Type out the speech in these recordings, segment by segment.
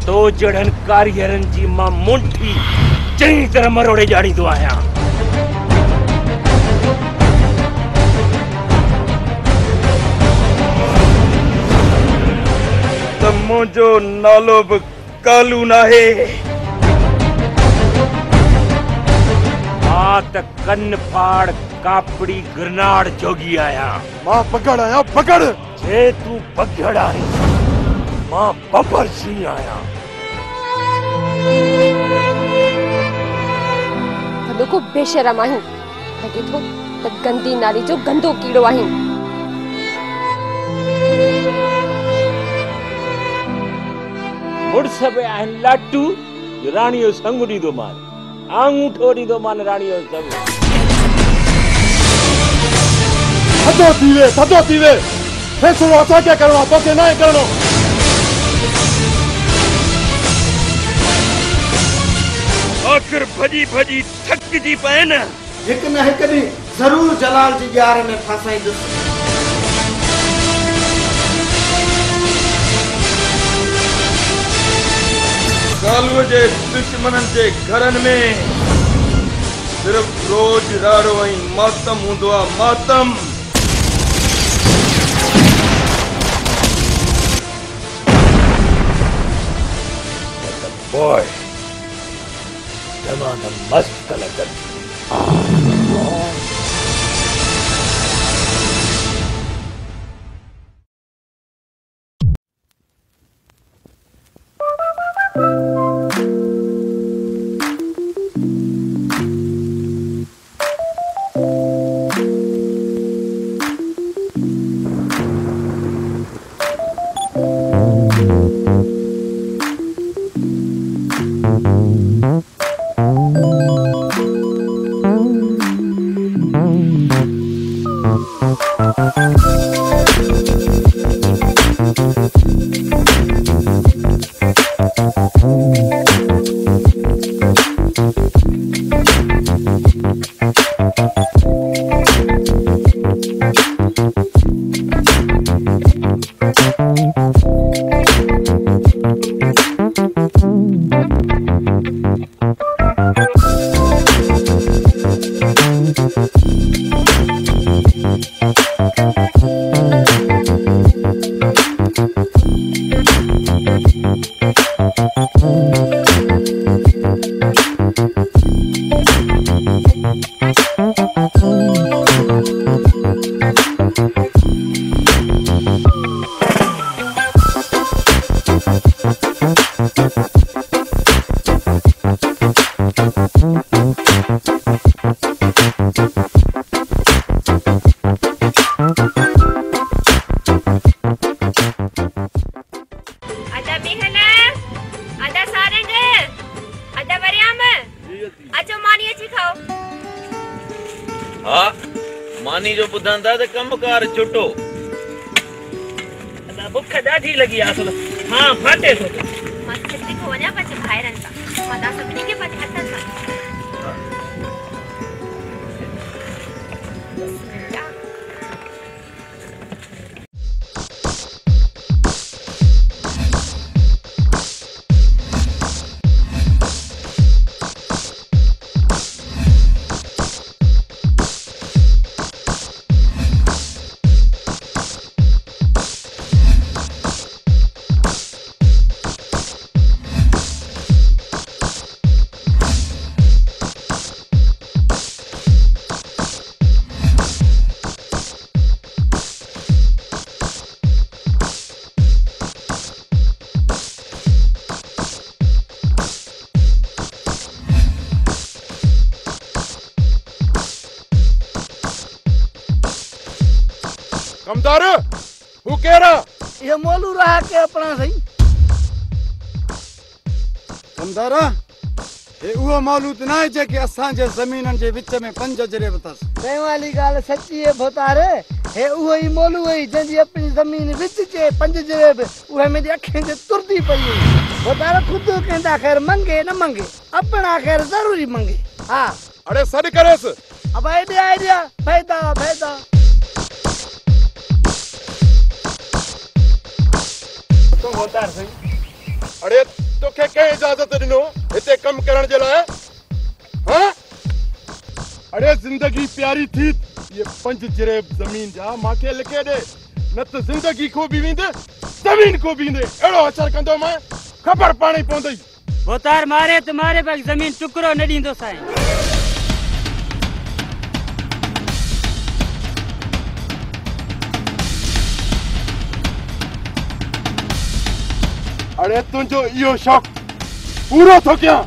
तो जड़न कारीगरन जी मां मुंठी चई तरह मरोड़े जाड़ी तो आया। त मुंहिंजो नालो बि कालू नाहे। मां त कन फाड़ कापड़ी गिरनाड़ जोगी आया। मां पकड़ आया पकड़। जे तू बगड़ आई मां बबर सिंह आया। थदो को बेशरम आहीं। लगे थो त गंदी नारी जो गंदो कीड़ो आहीं। मुड़स बि आहिनि लाटू राणीअ जो संग ॾींदो मान आंगूठो ॾींदो मान राणीअ जो संग। थधो थी वे फैसलो असां क्या करणो आहे तोखे न करणो। आखिर भजी भजी थकिजी पए न। हिक न हिक ॾींहुं ज़रूर जलाल जी ॼार में फासाईंदुसि। कालूअ जे दुश्मननि जे घरनि में सिर्फ रोज राड़ो ऐं मातम हूंदो आहे मातम। Boy, ज़माना मस्त लगन। मानी जो बुधंदा त कमकार छुटो। बुख ॾाढी लगी आसल। हां फाटे थो। मां किथे को वञा पछ भाइरन का मां दा सभिनी के पछ हथन सां। कमदार हु केरा ये मोलू रहा के अपना सही। कमदार ये उहो मौलूद ना है जे के असां जे जमीनन जे विच में पंज जरे बतस। तै वाली गाल सच्ची है भोतारे। हे उहो ही मोलू है जंजी अपनी जमीन विच जे पंज जरे उहे मेरी अखिन जे तुरदी पई। भोतारे खुद कहंदा खैर मंगे न मंगे अपना खैर जरूरी मंगे। हां अरे सड करेस अब आइडिया फायदा तो होता है सही। अरे तोखे के इजाजत दिनो इते कम करण जे लाए? हां अरे जिंदगी प्यारी थी ये 5 जरेब जमीन जा माके लिखे दे न त जिंदगी को भी विंदे जमीन को भी विंदे एड़ो असर कंदो मैं खबर पाणी पवंदई। बोतार मारे तुम्हारे पास जमीन टुकड़ो न दींदो साईं। अरे तुझो यो शौक पूरो थो क्या?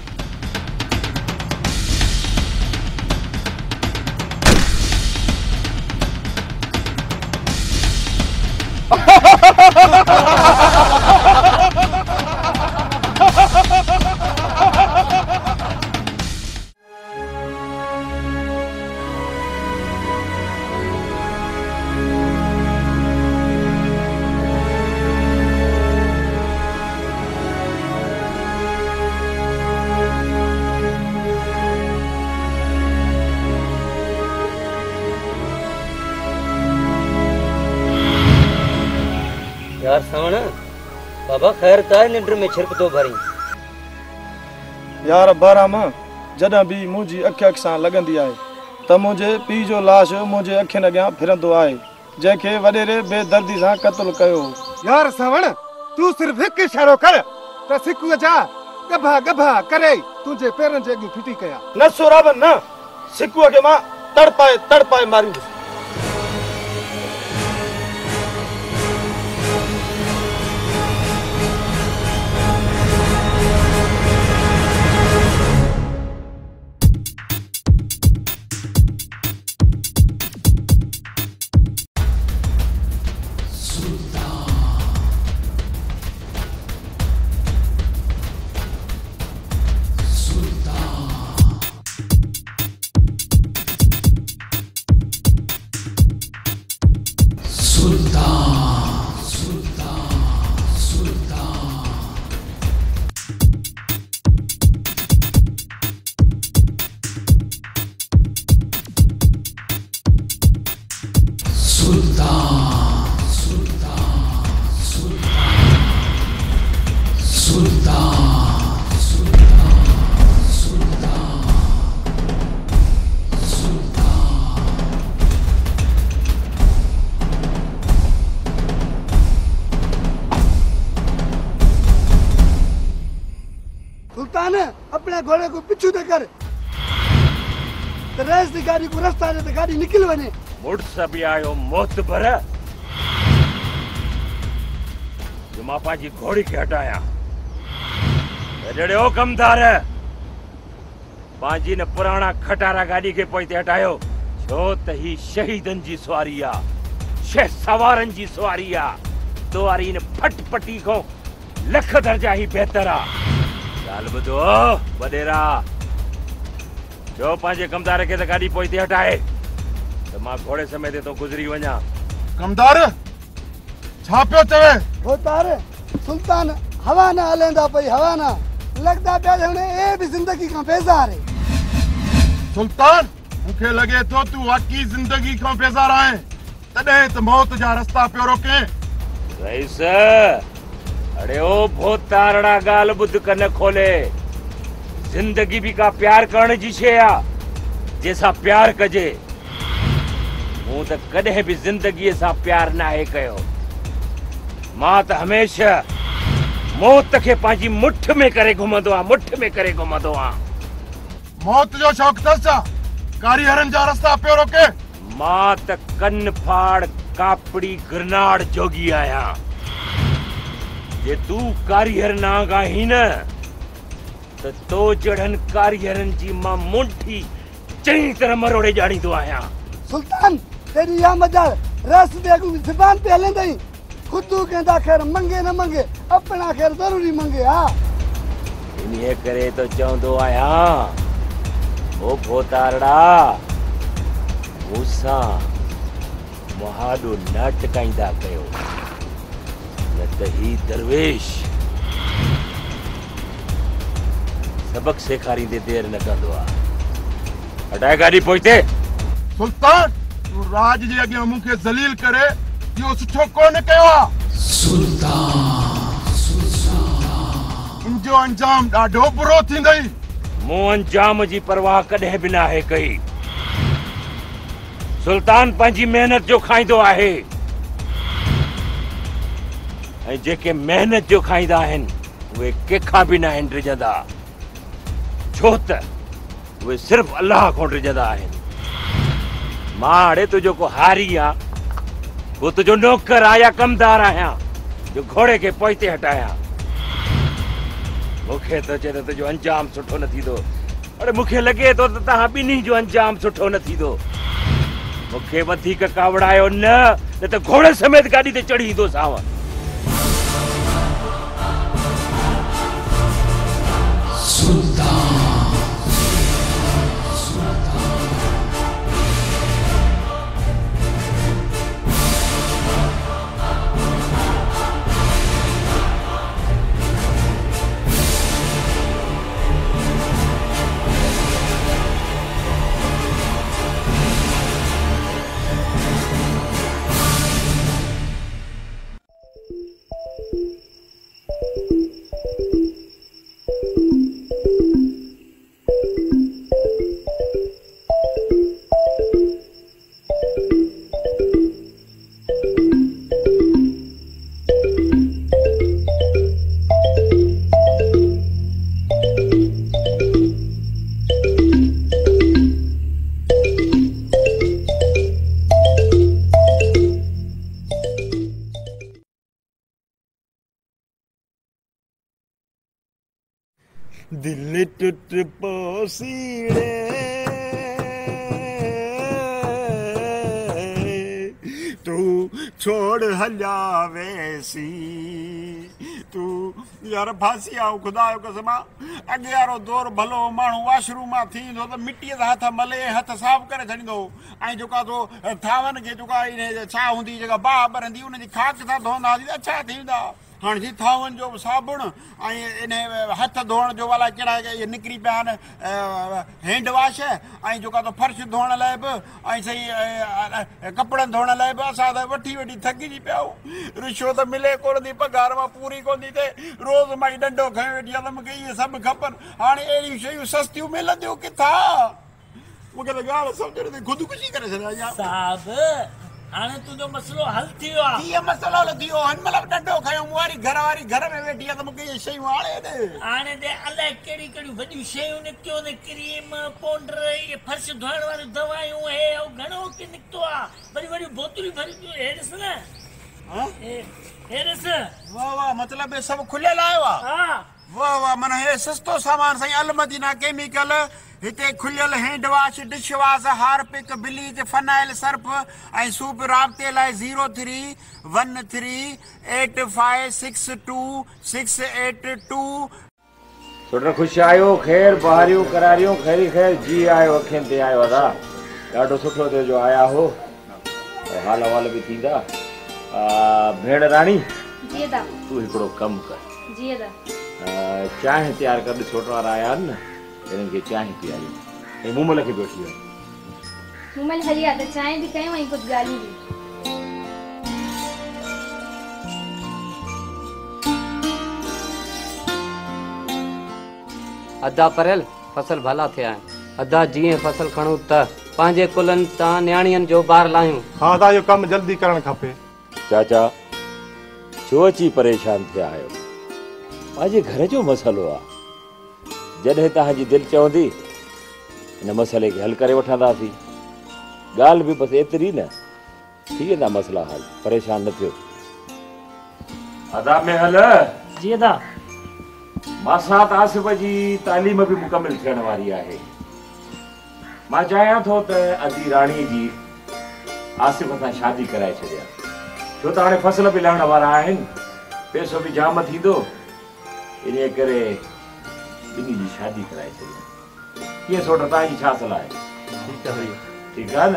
यार सवण बाबा खैर ताई निंड में छिरक तो भरी यार बाराम जॾहिं बि मुंहिंजी अख सां लॻंदी आहे त मुंहिंजे पीउ जो लाश मुंहिंजे अखियुनि अॻियां फिरंदो आहे जंहिंखे वॾेरे बेदर्दी सां क़त्ल कयो। यार सवण तू सिर्फ हिकु इशारो कर त सिकूअ जा गभा गभा करे तुंहिंजे पेरनि जे अॻियां फिटी कया। न सोराबन न सिकूअ खे मां तड़पाए मारींदुसि। सुल्तान अपने घोड़े को पिछू दे कर रेस दी गाड़ी को रास्ता दे गाड़ी निकल वने मुड़ सब आयो मौत भर जो मां पाजी घोड़ी के हटाया जड़े ओ कमदार पाजी ने पुराना खटारा गाड़ी के पोइते हटायो छो त ही शहीदन जी सवारी आ शह सवारन जी सवारी आ तोवारी ने फटपटी को लख दर्जा ही बेहतर आ। गाल बदो बडेरा जो पांजे कमदार के त गाड़ी पोइते हटाए त मां घोड़े समेत तो गुजरी वना। कमदार छा पियो चवे? वो तारे सुल्तान हवा ना हलेंदा पई हवा ना लगदा पे हुने ए भी जिंदगी का बेजार है। सुल्तान मुखे लगे तो तू वाकई जिंदगी का बेजार है तडे त मौत जा रास्ता पियो रोके। रईस अरे ओ बहुत तारड़ा गाल बुद्ध कने खोले जिंदगी भी का प्यार करण जी शे आ जैसा प्यार कजे मु त कदे भी जिंदगी सा प्यार ना है कयो मां त हमेशा मौत के पाजी मुठ में करे घुमंदो आ मुठ में करे घुमंदो आ। मौत जो शौक तसा कारीहरन जा रास्ता पियो रोके। मां त कन फाड़ कापड़ी ग्रनाड़ जोगी आया जे तू कारीहर ना गाही न त तो जड़न कारीहरन जी मां मुंठी चई तरह मरोड़े जानी तो आया। सुल्तान तेरी या मजाल रस दे को जुबान पे हलेंदई खुदू कहंदा खैर मंगे न मंगे अपना खैर जरूरी मंगे। हां इन्हे करे तो चौंदो आया ओ भोतारड़ा मूसा मुहाडो नाटकाइंदा कयो न त ही दरवेश सबक सेखारींदे देर न कंदो आ। हटाए गाड़ी पोइते। सुल्तान तू राज जे अगे मुखे जलील करे यो सुठो कोन कयो आ। सुल्तान तुंहिंजो अंजाम ॾाढो बुरो थींदई। मूं अंजाम जी परवाह कॾहिं बि नाहे कई। सुल्तान पंहिंजी मेहनत जो खाईंदो आहे ऐं जेके मेहनत जो खाईंदा आहिनि उहे कंहिंखां बि न आहिनि डिॼंदा, छो त उहे सिर्फ़ अलाह खां डिॼंदा आहिनि। मां हाणे तुंहिंजो को हारी आहे, को तुंहिंजो नौकर आहे या कमदार आहियां जो घोड़े खे पोइते हटायां। मूंखे त चए त तुंहिंजो अंजाम सुठो न थींदो। अड़े मूंखे लॻे थो त तव्हां ॿिन्ही जो अंजाम सुठो न थींदो। मूंखे वधीक कावड़ायो न त घोड़े समेत गाॾी ते चढ़ी ईंदोसांव। दिल टूट पोसीड़े तू छोड़ हलिया वैसी तू यार फांसी आओ खुदा जो कसम अगे यारो दौर भलो माण्हू वॉशरूम मां थींदो त मिट्टीअ सां हथ मले हथ साफ़ करे छॾींदो ऐं जेका तो थावनि खे जेका छा हूंदी जेका बाहि ॿरंदी उनजी खाक सां धोईंदा हुआसीं त छा थींदा। हाँ जी थावन जो साबुण इन हथ धोण जो वाला कड़ा निकरी पिया हैंड वॉश जो तो फर्श धोण लाइ बि सही कपड़न धोण लाइ बि असां त वठी वठी थकिजी पिया रिश्वत मिले कोन थी पगार मां पूरी कोन थी थिए रोज़ मां डंडो खयो वेठी आहे त मूंखे इहे सभु खपनि हाणे अहिड़ियूं शयूं सस्तियूं मिलंदियूं किथां मूंखे त ॻाल्हि सम्झ नथी ख़ुदकुशी करे छॾिया साहब हाणे तुंहिंजो मसलो हल थी वियो आहे। कीअं मसलो हल थी वियो हिन महिल डंडो खयो मूं वारी घर में वेठी आहे त मूंखे इहे शयूं आणे ॾे हाणे ते अलाए कहिड़ी कहिड़ियूं वॾियूं शयूं निकितियूं आहिनि क्रीम पाउडर इहे फर्श धोइण वारियूं दवायूं हे घणो की निकितो आहे वरी वॾियूं बोतलूं भरियूं हे ॾिस न हे ॾिस वाह वाह मतिलबु हे सभु खुलियल आयो आहे हा वाह वाह माना हे सस्तो सामान साईं अलमदीना केमिकल हिते खुलियल hand wash dish wash Harpic bleach phenyl Surf ऐं सूप राब्ते लाइ 0313856268 सुठो ख़ुशि आयो ख़ैर बहारियूं करारियूं खैरी ख़ैर जी आयो अखियुनि ते आयो अदा ॾाढो सुठो थियो जो आया हो हाल अहवाल बि थींदा भेण राणी जी दा तूं हिकिड़ो कमु कर जी दा चांहि तयारु कर छोट वारा आया आहिनि न इन्हनि खे चांहि पीआरियूं ऐं मूमल खे बि वठी वञ मूमल हली आहे त चांहि बि कयूं ऐं कुझु ॻाल्हियूं बि अदा परियल फसल भला थिया आहिनि अदा जीअं फसल खणूं त पंहिंजे कुलनि तां न्याणियुनि जो ॿार लाहियूं हाँ दा इहो कमु जल्दी करणु खपे चाचा छो अची परेशान थिया आहियो पंहिंजे घर जो मसइलो आहे जॾहिं तव्हांजी दिलि चवंदी हिन मसइले खे हल करे वठंदासीं ॻाल्हि बि बसि एतिरी न थी वेंदा मसइला हल परेशान न थियो अदा में हल जी अदा मासात आसिफ जी तालीम बि मुकमिल थियण वारी आहे मां चाहियां थो त अदी राणी जी आसिफ सां शादी कराए छॾियां छो त हाणे फसल बि लहण वारा आहिनि पैसो बि जाम थींदो इन करे ॿिन्ही जी शादी कराए छॾियां कीअं सोट तव्हांजी छा सलाह आहे ठीकु आहे न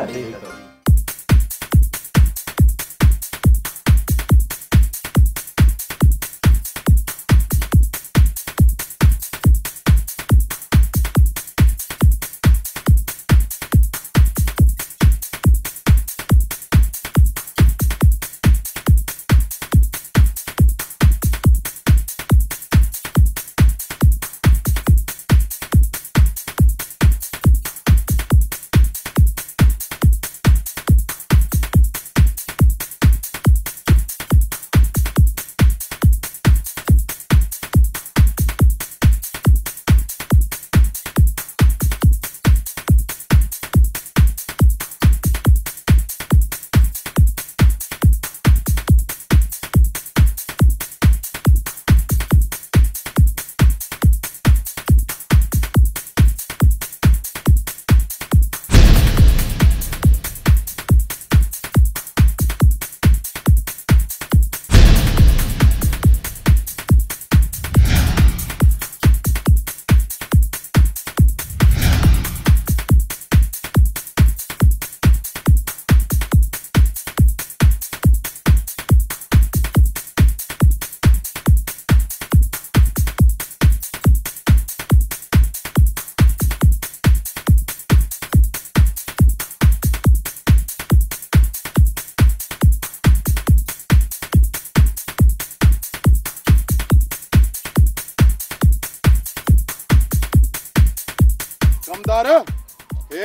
कमदार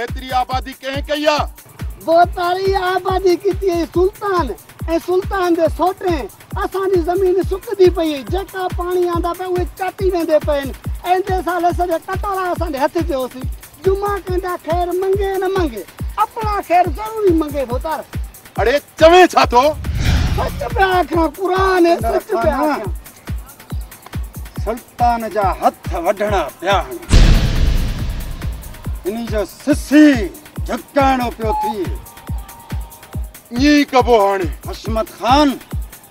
एतरी आबादी कहीं कई आ बहुत सारी आबादी की सुल्तान ए सुल्तान दे सोटे असांजी ज़मीन सुकदी पई जेका पानी आंदा पे उहे चाटी वेंदे पेन एंदे साले सॼा कटोरा असांजे हथ जो सी जुमा कंदा खैर मंगे न मंगे अपना खैर जरूरी मंगे भोतार। अरे चवे छा तो सच पे आखा कुरान है सच पे आखा सुल्तान जा हथ वढणा पिया इनी जो सिसी झकाणो पियो थी ये कबो हाणे हशमत खान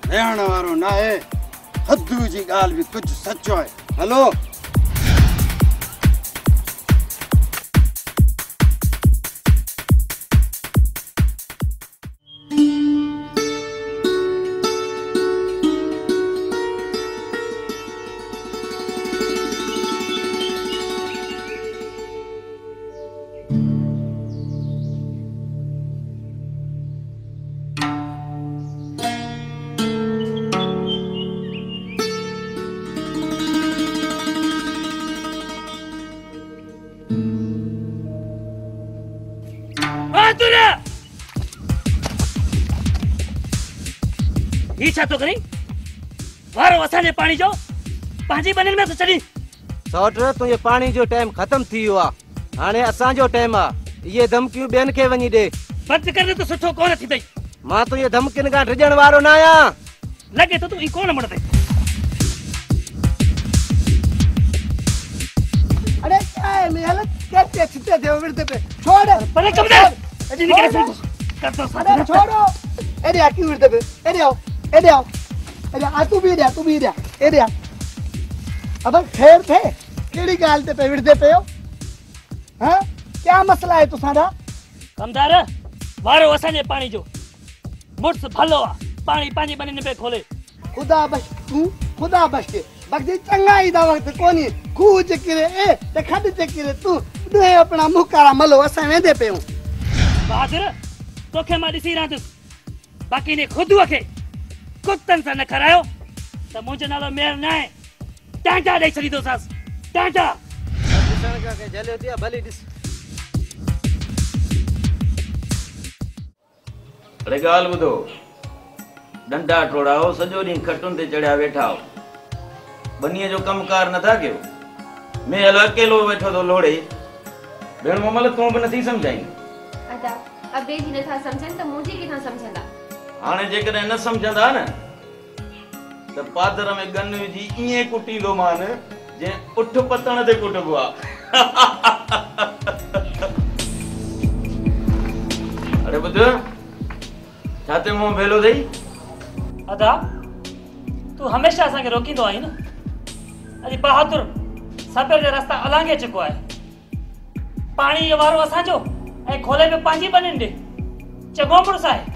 रहण वारो ना है हद्दू जी गाल भी कुछ सच्चो है। हेलो छा तो करी वारो असांजे पानी जो पंहिंजी बननि में तो चढ़ी सौट तुंहिंजे पानी जो टाइम खत्म थी वियो आहे हाणे असांजो टाइम आहे इहे धमकियूं ॿियनि खे वञी ॾे बंदि करे तो सुठो कोन थी पई मां तुंहिंजे धमकियुनि खां डिॼण वारो न आहियां लॻे तो तूं ई कोन मणदे। अरे क्या है मेहनत कैसे छिटे दे विरते पे छोड़ परे कब दे अजी निकल कर तो साथ अरे छोड़ो एरे आकी विरते पे एरे आओ आ तू भी दे एरे आ अब खैर थे केड़ी गाल ते पे विरते पे हो हां क्या मसला है तुसारा कमदार वारो असांजे पानी जो मुर्स भलो आ पानी पानी बनने पे खोले खुदा बच तू खुदा बच के बगदी चंगा ही दा वक्त कोनी खूज करे ए ते खड ते करे तू दे अपना मुकारा मलो असा वेंदे पे हूं बहादुर तोखे मां दिसी रहंदुस बाकी ने खुद के कुत्तन से न करायो तो मुझे नालो मेर ना है टांटा दे छड़ी दो सास टांटा दिसण का के जले दिया भली दिस। अरे गाल बुधो डंडा टोड़ाओ सजो दी खटुन ते चढ़या बैठा हो बनिए जो कमकार न था कयो मैं हल अकेलो बैठो तो लोड़े भेण मोमल तू भी नथी समझाई अदा अब बे जी ने था समझन तो मुझे किथा समझंदा हाने जेकर न समझंदा न त पादर में गन जी इए कुटींदो मान जे उठ पतण ते कुटबो आ। अरे बुध छाते मुंह भेलो दई अदा तू हमेशा असा के रोकींदो आई न अजी बहादुर सपेर जे रास्ता अलांगे चुको है पानी ये वारो असा जो ए खोले पे पांजी बनन दे चगो पुरसा है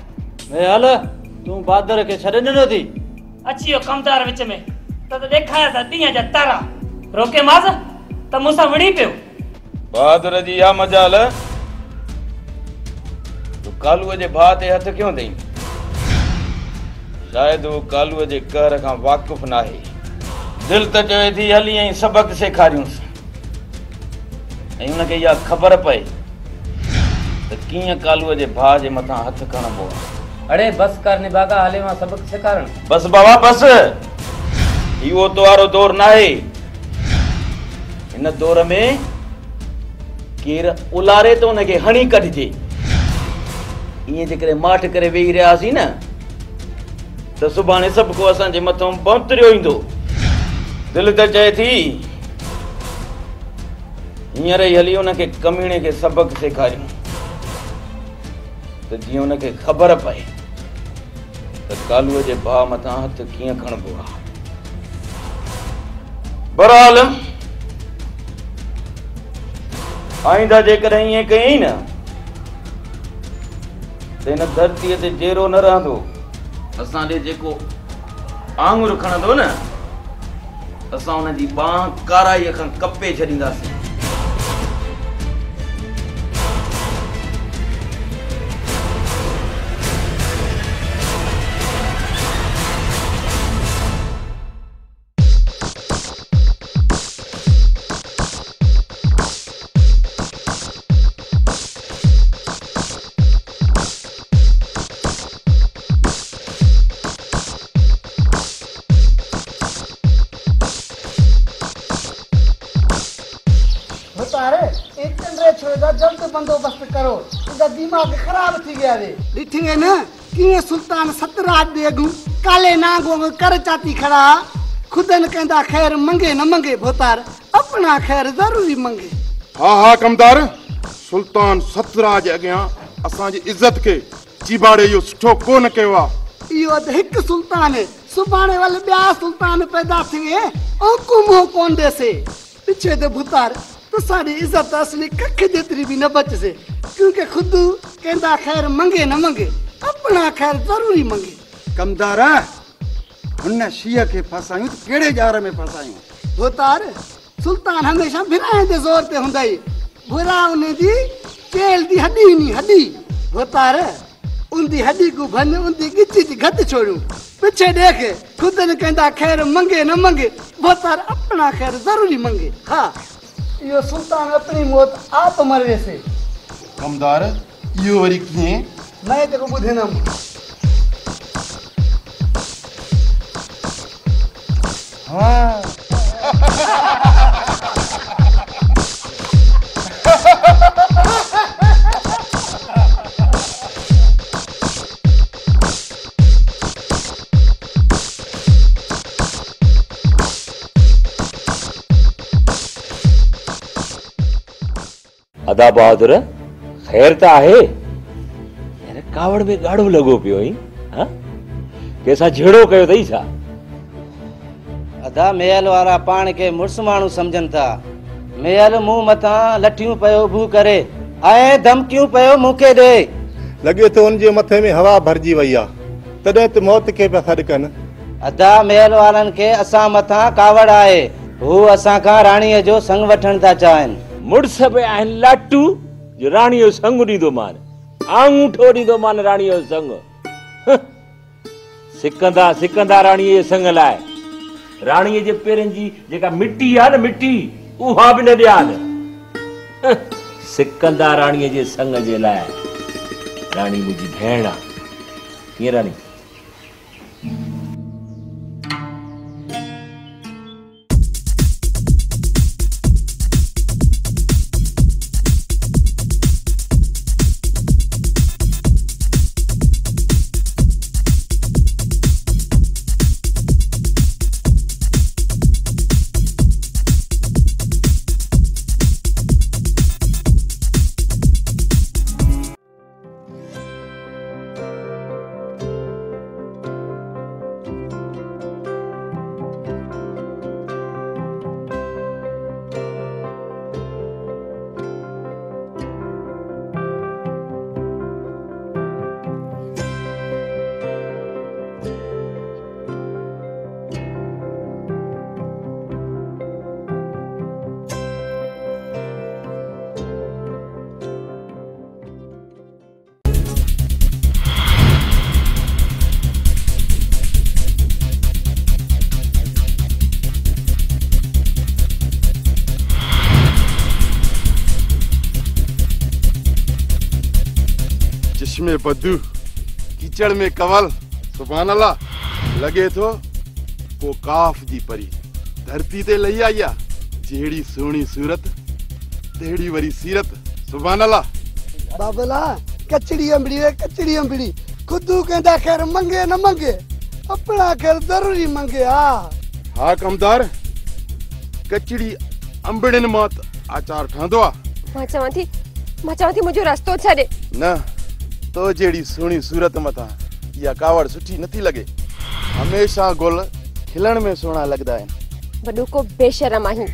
मैं हल तू बहादुर के छॾे ॾिनो थी अचियो कमदार विच में त देखाया था दिया जा तारा रोके मास त मुसा वणी पियो बहादुर जी या मजाल तू कालू जे भा ते हथ क्यों दई शायद वो कालू जे कहर का वाकिफ ना है दिल त चवे थी हली ऐं सबक सेखारियूंस ऐं उनके या खबर पए त कीअं कालू जे भा जे मथा हथ खणबो आहे। अरे बस कर निभागा हाले वहां सबक सिखारण बस बाबा बस इहो तोवारो दौर ना है इन दौर में केर उलारे तो उनके हणी कढजे इए जेकरे माठ करे वेही रहियासीं न त सुभाणे सब को असां जे मथों बंतरियो ईंदो दिल त चए थी हींअर ई हली उनके कमीणे के सबक सेखारियूं त जीअं उनके खबर पए त कालूअ जे भाउ मथां हथ कीअं खणबो आहे। बहरहाल आईंदा जेकॾहिं ईअं कयईं न त हिन धरतीअ ते जेरो न रहंदो असां ॾे जेको आङुर खणंदो न असां हुन जी बांह काराईअ खां कपे छॾींदासीं। हाले छो दा जल्द बंदोबस्त करो इदा दिमाग खराब थी गया रे दिठे न कि सुल्तान सतराज देगू काले नागो कर चाती खड़ा खुदन कहंदा खैर मंगे न मंगे भोतार अपना खैर जरूरी मंगे। हाँ कमदार सुल्तान सतराज अॻियां असांजी इज्जत के चिबाड़े इहो सुठो कोन कयो आहे। इहो त हिकु सुल्तान सुभाणे वाले ॿिया सुल्तान पैदा थिए औं मुंहुं कोन ॾेसे पिछे ते भुतार तो साड़ी इज्जत असली कख जेतरी भी न बचसे क्योंकि खुद कहंदा खैर मंगे न मंगे अपना खैर जरूरी मंगे। कमदार हुन शीह के फसायूं तो केड़े जार में फसायूं भुतार सुल्तान हमेशा बिराए दे जोर ते हुंदई बुरा उन्हें दी चेल दी हड्डी नी हड्डी भुतार उनदी हड्डी को भन उनदी गिच्ची दी घट छोड़ू पीछे देखे खुद ने कहंदा खैर मंगे न मंगे भुतार अपना खैर जरूरी मंगे। हाँ यो सुल्तान अपनी मौत आप मरवे से कमदार यो वरी कीअं मैं तेको बुधनम हाँ अदा बहादुर खैर त आहे यार कावड़ में गाड़ो लगो पियो ही हां कैसा झेड़ो कयो तई छा अदा मेल वारा पाण के मुर्स मानू समझन था मेल मुंह मथा लठियूं पयो भू करे आए धमकियूं पयो मुके दे लगे तो उन जे मथे में हवा भरजी वई आ तदे त मौत के पे सड कन अदा मेल वारन के असा मथा कावड़ आए वो असा का रानी जो संग वठण था चाहन मुड़स पे आहिन लाटू जो रानी जो संग दीदो मान आंगूठो दीदो मान रानी जो संग सिकंदा सिकंदा रानी जे संग लाए रानी जे पेरन जी जेका मिट्टी आ न मिट्टी उहा भी न दियान सिकंदा रानी जे संग जे लाए रानी मुझी भेण आ ये रानी में बद्दू कीचड़ में कवल सुभान अल्लाह लगे तो को काफ जी परी धरती ते लही आया जेड़ी सोनी सूरत तेड़ी वरी सीरत सुभान अल्लाह बाबला कचड़ी अंबड़ी खुदू कहंदा खैर मंगे न मंगे अपना खैर जरूरी मंगे। हाँ कमदार कचड़ी अंबड़िन मात आचार ठंदो आ मां चवां थी मुझो रास्तो छड़े न तो जेड़ी सोनी सूरत मथा या कावड़ सुठी नथी लगे हमेशा गुल खिलण में सोना लगदा है वडो को बेशरम आही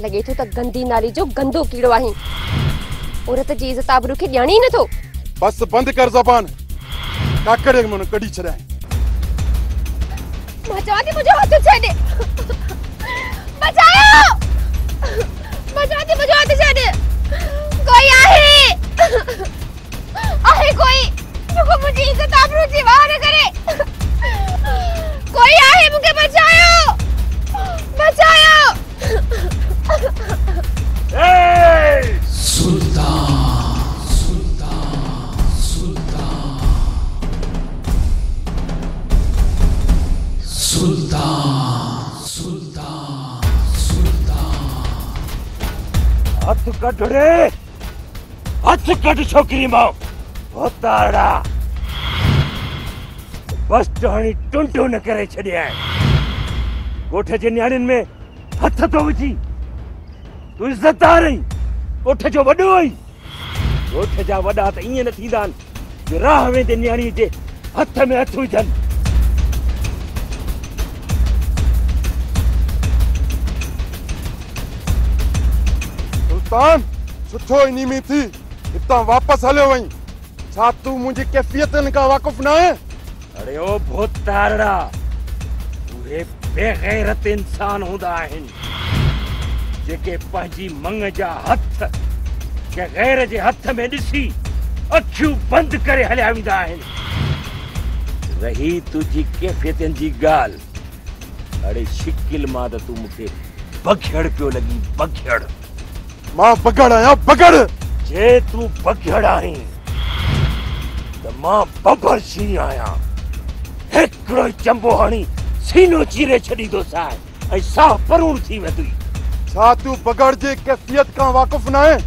लगे तो त गंदी नारी जो गंदो कीड़ो आही औरत जी इज्जत आबरू के ॼाणी न थो बस बंद कर जबान काकड़े मन कड़ी छड़ाए मां चवां थी मुझो हाथ छड़े बचाओ मां चवां थी मुझो हाथ छड़े कोई आहे कोई जो मुझे इज्जत आबरू जी वार करे कोई आहे मुके बचाओ ए सुल्तान हाथ कटड़े हथ कट छोकरी मां भोताड़ा बस टहणी टुंटू न करे छड़िया गोठ जे न्याणिन में हथ तो विझी तू इज्जतदार आई गोठ जो वडो आई गोठ जा वडा त ईअं न थींदा जो राह वेंदे न्याणी जे हथ में हथ विझनि सुल्तान सुठो इनी में थी इतां वापस हलियो वई छा तू मुंहिंजी कैफियतनि खां वाक़ुफ़ न आहे अरे ओ भोतारड़ा उहे बेगैरत इंसान हूंदा आहिनि जेके पंहिंजी मंग जा हथ के गैर जे हथ में ॾिसी अखियूं बंदि करे हलिया वेंदा आहिनि रही तुंहिंजी कैफियतनि जी ॻाल्हि अरे शिकिल मां त तूं मूंखे बघड़ पियो लॻी बघड़ मां बघड़ आहियां बघड़ जे तूं बघड़ आहीं त मां बबर शी आहियां हिकिड़ो चंबो हणी सीनो चीरे छॾींदोसांइ ऐं साह परूण थी वेंदी छा तूं बघड़ जे कैफियत खां वाक़ुफ़ न आहे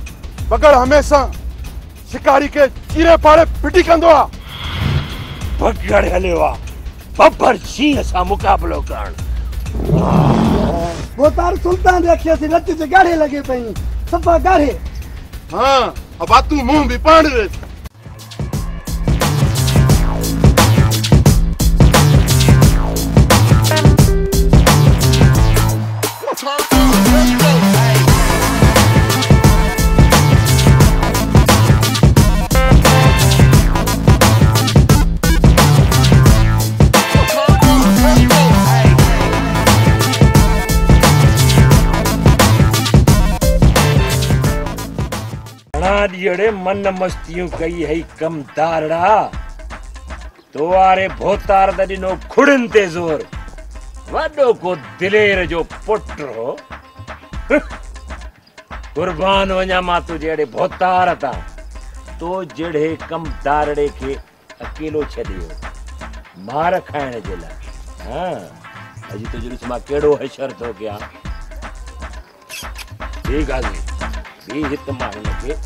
बघड़ हमेशा शिकारी के चीरे पाड़े फिटी कंदो आहे बघड़ हलियो आहे बबर शींहं सां मुक़ाबिलो करणु भोतार सुल्तान जे अखियुनि से लट जे गाढ़े लगे पई सफ़ा गाढ़े हाँ अब तू मुंह भी पाड़ रे जड़े मन मस्तियों कई है कम दारड़ा तो आरे भोतार द दिनो खुड़न ते जोर वडो को दिलेर जो पुटो कुर्बान वञा मां तू जेड़े भोतार ता तो जड़े कम दारड़े के अकेलो छदियो मार खाइण जे लाइ हां अजी तो जुलूस मां केड़ो हशर तो गया ठीक आजी बी हित मार लगे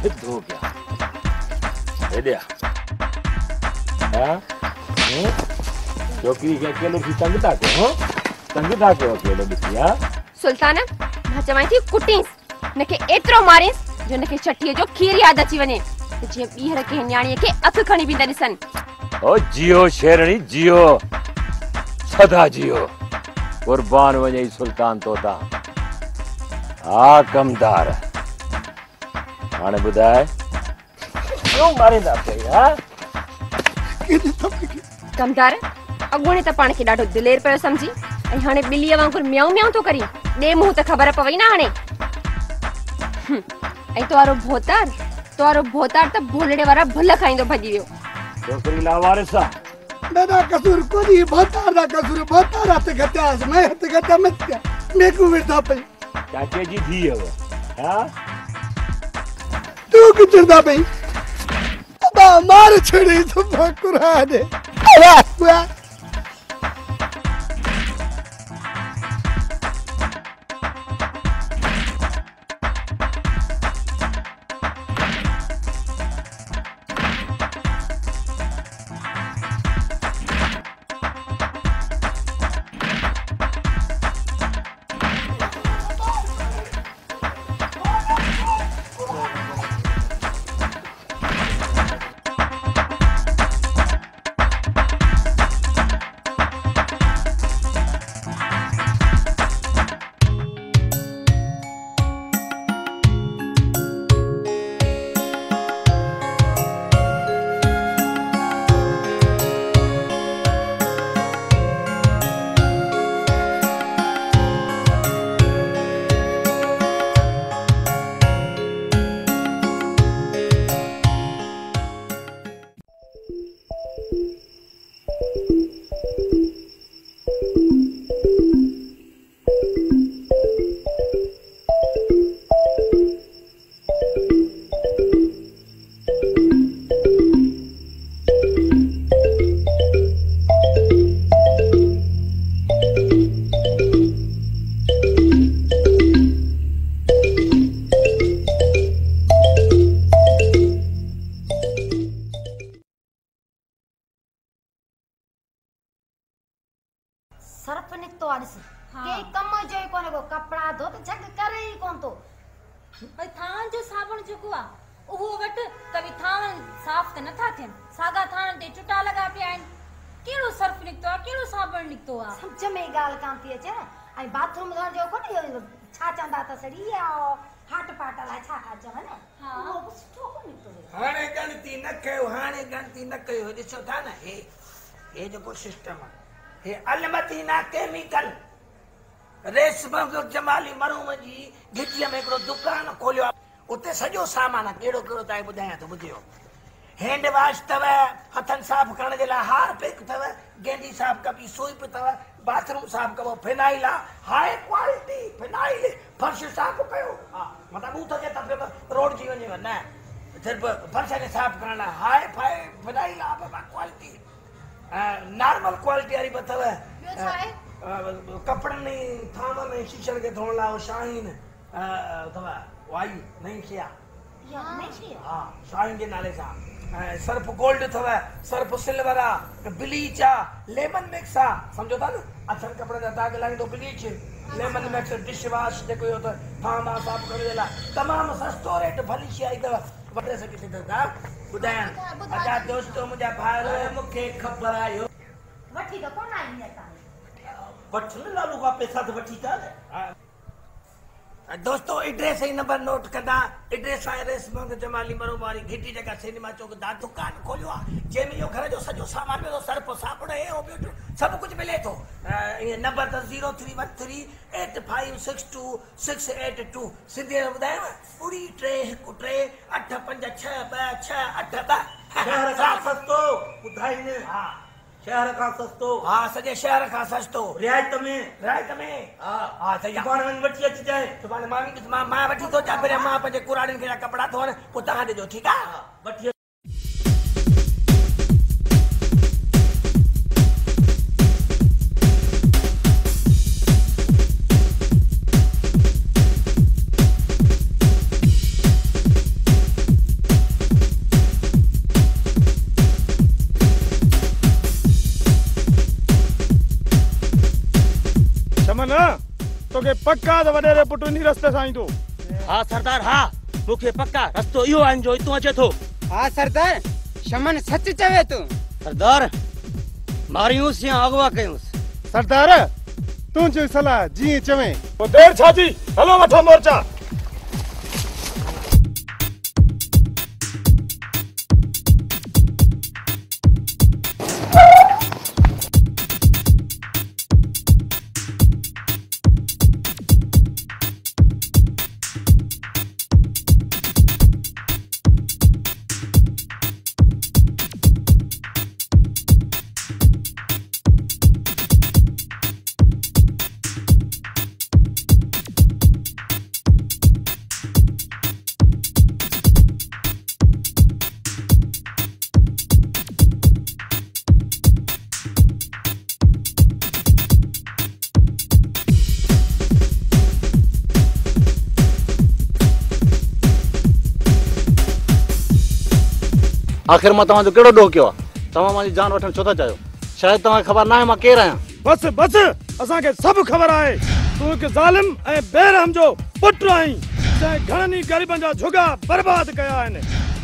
सिद्ध हो गया हेडिया हां छोकरी के अकेलो की तंग था को अकेलो बिटिया सुल्तान मां चवाई थी कुटीस नके एतरो मारिस जो नके छठीअ जो खीर याद अची वने जे बीहर के न्याणी के अख खणी बिंदा दिसन ओ जियो शेरणी जियो सदा जियो कुर्बान वने सुल्तान तोता आ कमदार हाणे बुधाए क्यों मारिंदा पे हां कमदार अगुणे त पाण के डाढो दिलेर पे समझी ऐं हाणे बिल्ली वांगुर म्याऊ म्याऊ तो करी दे मुंह त खबर पवई ना हाणे ऐं तोरो भोतार त भोलड़े वारा भल खाइंदो भजी वियो छोकरी लावारिसा दादा कसूर कोनी भोतार दा कसूर भोतार हथ गत्यास मैं हथ गत्या मत मेकू विरदा पई चाचे जी थी हो हां तू किचरदा पई अबा मार छड़ी तो भकुरा दे अबा सर्फ निकतो आ ॾिस के कम जो ही कोने को कपड़ा धो त झग करे ही कोन तो भाई थान जो साबुण जेको आ उहो वट कभी थान साफ त नथा थियन सागा थान ते चुटा लगा पिया आहिनि केड़ो सर्फ निकतो आ केड़ो साबुण निकतो आ समझ में गाल कान थी अचे आई बाथरूम धोण जो कोने छा चंदा त सड़ी आ हाट पाट ला छा का चवन हां वो सुठो को निकतो हाणे गणती न कयो हाणे गणती न कयो ॾिसो था न हे जेको सिस्टम आहे हे अलमती ना केमिकल रेशम जमाली मरूम जी गिटीअ में हिकिड़ो दुकान खोलियो उते सॼो सामान कहिड़ो कहिड़ो तव्हांखे ॿुधायां थो ॿुधियो हैंड वॉश अथव हथनि साफ़ करण जे लाइ हारपिक अथव गेंडी साफ़ कबी सूप अथव बाथरूम साफ़ कबो फिनाइल आहे हाई क्वालिटी फिनाइल फर्श साफ़ कयो हा मतिलबु ॿूथ खे त पियो रोड जी वञेव न सिर्फ़ु फर्श खे साफ़ करण लाइ हाई फाई फिनाइल आहे बाबा क्वालिटी नॉर्मल क्वालिटी वारी बि अथव कपिड़नि में थाम में शीशनि खे धोअण लाइ शाहीन अथव वाई नई शइ आहे हा शाहीन जे नाले सां सर्फ गोल्ड अथव सर्फ सिल्वर आहे ब्लीच आहे लेमन मिक्स आहे सम्झो था न अछनि कपिड़े जा दाग लाहींदो bleach lemon mix dish wash जेको इहो अथव थाम आहे साफ़ करण जे लाइ तमामु सस्तो रेट भली शइ आई अथव वठे सघे थी ॿुधायां अछा दोस्तो मुंहिंजा भाउर मूंखे ख़बर आयो वठी त कोन आई असां वठ न लालू खां पैसा त वठी था दोस्तो एड्रेस ही नंबर नोट कंदा एड्रेस आहे रेशम जमाली मरूम वारी घिटी जगह सिनेमा चौक दा दुकान खोलियो आहे जंहिंमें इहो घर जो सॼो सामान मिलो सर्फ साबुण हे हो ॿियो सभु कुझु मिले थो इहे नंबर त 03138562 सिंधी में ॿुधायांव 3 शहर खां सस्तो ॿुधाईनि हा शहर खां सस्तो हा सॼे शहर खां सस्तो रियायत में हा त सुभाणे वठी अचिजांइ सुभाणे मां वठी थो अचां पहिरियों मां पंहिंजे कुराड़ियुनि खे कपिड़ा धोअण पोइ तव्हां ॾिजो ठीकु आहे वठी तोखे पक्का त वॾेरे पुट इन रस्ते सां ईंदो हा सरदार हा मूंखे पक्का रस्तो इहो आहिनि जो हितों अचे थो हा सरदार शमन सच चवे तूं सरदार मारियूंसि या अगवा कयूंसि सरदार तुंहिंजी सलाह जीअं चवें पोइ देर छा थी हलो वठो मोर्चा आखिर मां तव्हांजो कहिड़ो ॾोह कयो आहे तव्हां मुंहिंजी जान वठण छो था चाहियो शायदि तव्हांखे ख़बर न आहे मां केरु आहियां बस बस असांखे सभु ख़बर आहे तूं हिकु ज़ालिम ऐं बेरहम जो पुटु आहीं जंहिं घणनि ई ग़रीबनि जा झुगा बर्बाद कया आहिनि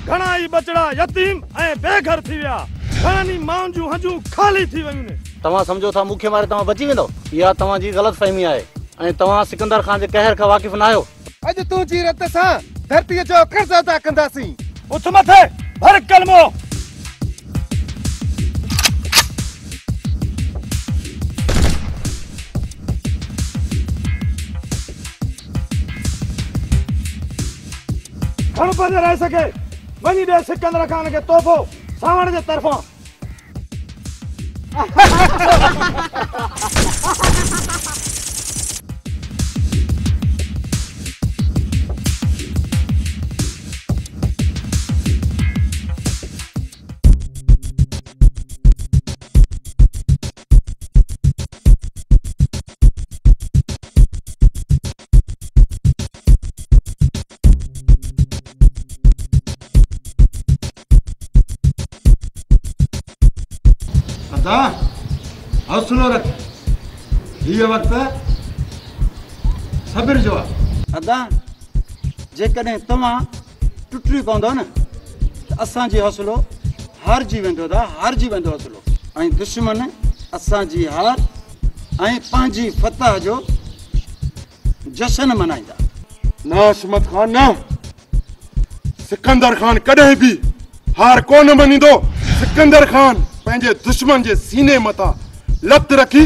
घणा ई बचड़ा यतीम ऐं बेघर थी विया घणनि ई माउनि जूं हंजूं ख़ाली थी वयूं आहिनि तव्हां सम्झो था मूंखे मारे तव्हां बची वेंदव इहा तव्हांजी ग़लतफ़हमी आहे ऐं तव्हां सिकंदर ख़ान जे कहर खां वाक़िफ़ न आहियो अॼु तुंहिंजी रत सां धरतीअ जो कर्ज़ अदा कंदासीं उथ मथे भर कलमो घणो पंज रह सके वञी ॾे सिकंदर ख़ान खे तोहफ़ो सावण जे तरफ़ां हौसलो रख ये वक्त सब्र जो अदा जेकॾहिं तव्हां टुटी पवंदो न त असांजी हौसलो हारजी वेंदो हारजी वेंदो हौसलो ऐं दुश्मन असांजी हार ऐं पंहिंजी फतह जो जश्न मनाईंदा। ना अशमत खान ना, सिकंदर खान कॾहिं बि हार कोन मञींदो। सिकंदर खान पंहिंजे दुश्मन जे सीने मथां लत रखी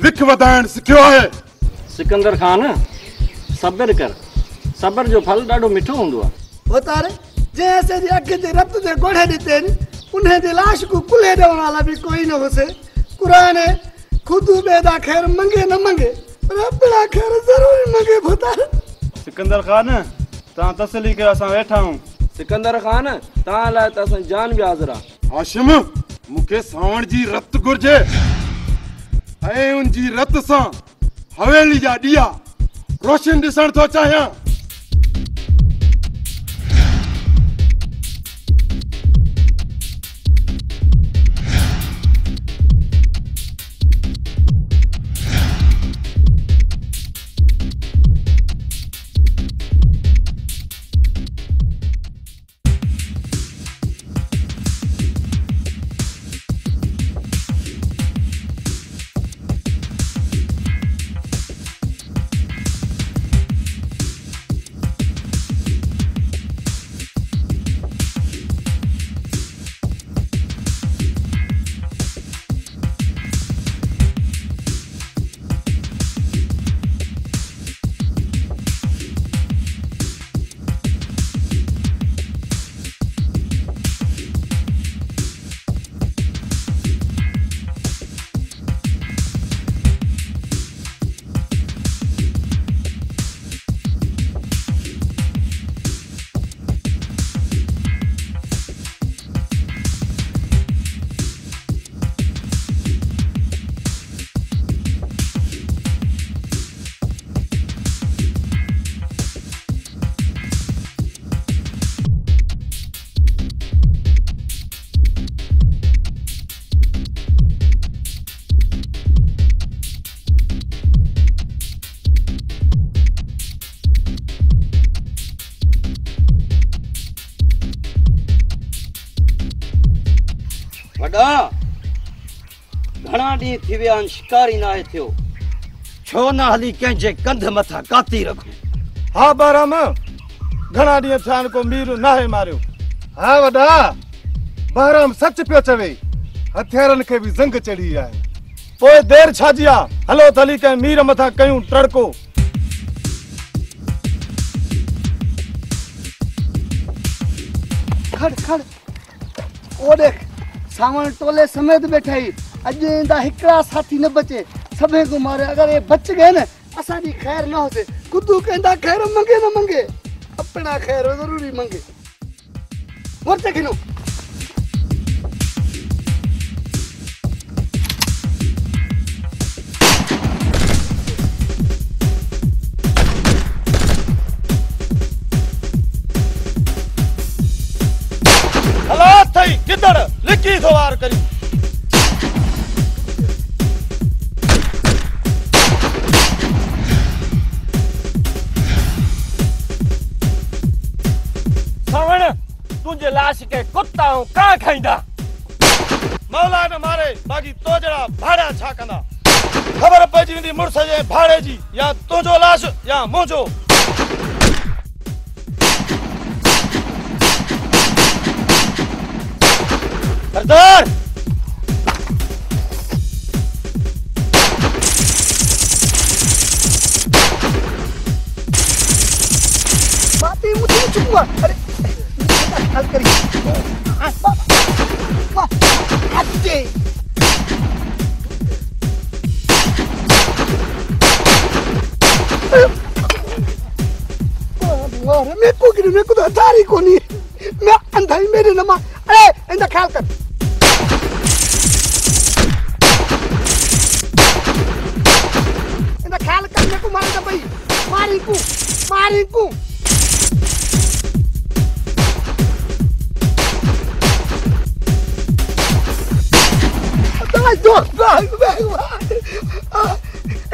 विख वधाइण सिखियो आहे। सिकंदर खान सब्र कर, सब्र जो फल ॾाढो मिठो हूंदो आहे। होतारे जंहिं असांजी अखि ते रत जे गोढ़े ॾिते आहिनि उन जे लाश को कुल्हे ॾियण वारा बि कोई न हुसे। क़ुरान खुद बेदा ख़ैर मंगे न मंगे पर अपना ख़ैर ज़रूर मंगे। होतारे सिकंदर खान तव्हां तसली कयो, असां वेठा आहियूं। सिकंदर खान तव्हां लाइ त असां जान बि हाज़िर आहे। हाशिम मूंखे सावण जी रत घुर्जे ऐं उन जी रत सां हवेली जा ॾिया रोशन ॾिसण थो चाहियां। घणा ॾींहं थी विया आहिनि शिकारी नाहे थियो, छो न हली कंहिंजे कंध मथां काती रखूं। हा बाराम घणा ॾींहं थिया आहिनि को मीर नाहे मारियो। हा वॾा बहराम सच पियो चवे, हथियारनि खे बि ज़ंग चढ़ी आहे। पोइ देर छाजी आहे, हलो त हली कंहिं मीर मथां कयूं टड़को। खड़ खड़ ओ देख सावण टोले समेत बैठा ही। अॼु इंदा हिकिड़ा साथी न बचे, सभे को मारे। अगर ये बच गए न असांजी खैर न होसे। खुद कहंदा खैर मंगे न मंगे, अपना खैर जरूरी मंगे। मोर्चे खिनो हालात थई किधर लिखी सवार करी। सावण तुझे लाश के कुत्ता का खाईंदा। मौला न मारे बाकी तो जड़ा भाड़ा छा कंदा। खबर पइजी वेंदी मुड़स जे भाड़े जी, या तुंहिंजो लाश या मुंहिंजो। सरदार बाती मुझे चुपूंगा। अरे हल करी हटे। मेरे को तो हथारी को नहीं, मैं अंधा ही मेरे नमा। अरे इंदा ख्याल कर। इंदा ख्याल कर, मेरे को मारेगा भाई। मारी को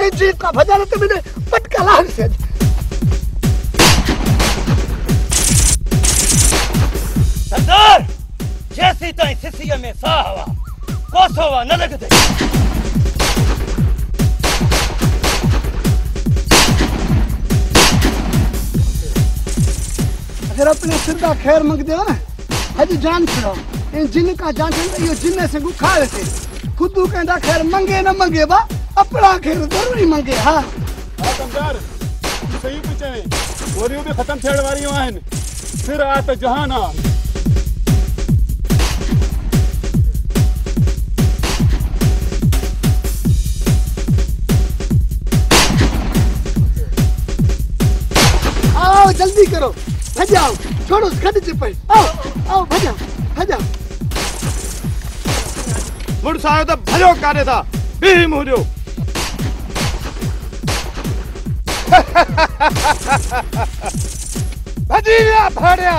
नहीं जीत का भजन तो मैंने पटका लाग से सरदार जैसी ताई सिसिया में साह हवा कोसोवा न लगते अगर अपने सिर का खैर मंग दे ना हज जान छड़ो इन जिन का जान छड़ो यो जिन से गुखार से खुद कहंदा खैर मंगे न मंगे बा अपना खैर जरूरी मंगे हां आदमदार सही पूछे गोरियों भी खत्म थियण वारियूं आहिनि फिर आ त जहान आ आओ जल्दी करो भजाओ छोड़ो खड से पे आओ आओ भजाओ भजाओ मुड़ सायो त भलो काने था बी मुरियो भजीया भाड़िया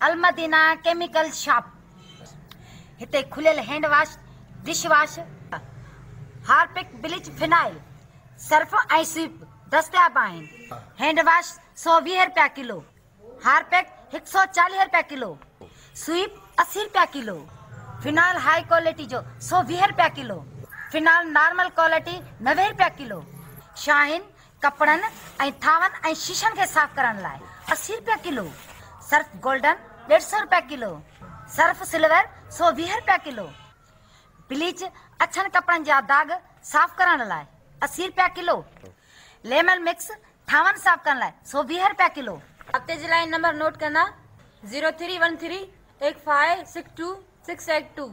अलमदीना केमिकल शॉप हिते खुलियल hand wash dish wash Harpic bleach phenyl Surf ऐं स्वीप दस्तियाब आहिनि हैंड वॉश 120 रुपया किलो हार्पिक 140 रुपया किलो स्वीप 80 रुपया किलो फिनाइल हाई क्वालिटी जो 120 रुपया किलो फिनाइल नॉर्मल क्वालिटी 90 रुपया किलो शाहीन कपड़न ऐं थावन ऐं शीशन के साफ करण लाइ 80 रुपया किलो सर्फ गोल्डन 150 रुपया किलो सर्फ सिल्वर 120 रुपया किलो ब्लीच अछन कपड़न जा दाग साफ करण लाइ 80 रुपया किलो लेमन मिक्स थावन साफ करण लाइ 120 रुपया किलो हफ्ते जे लाइ नंबर नोट करना 03138562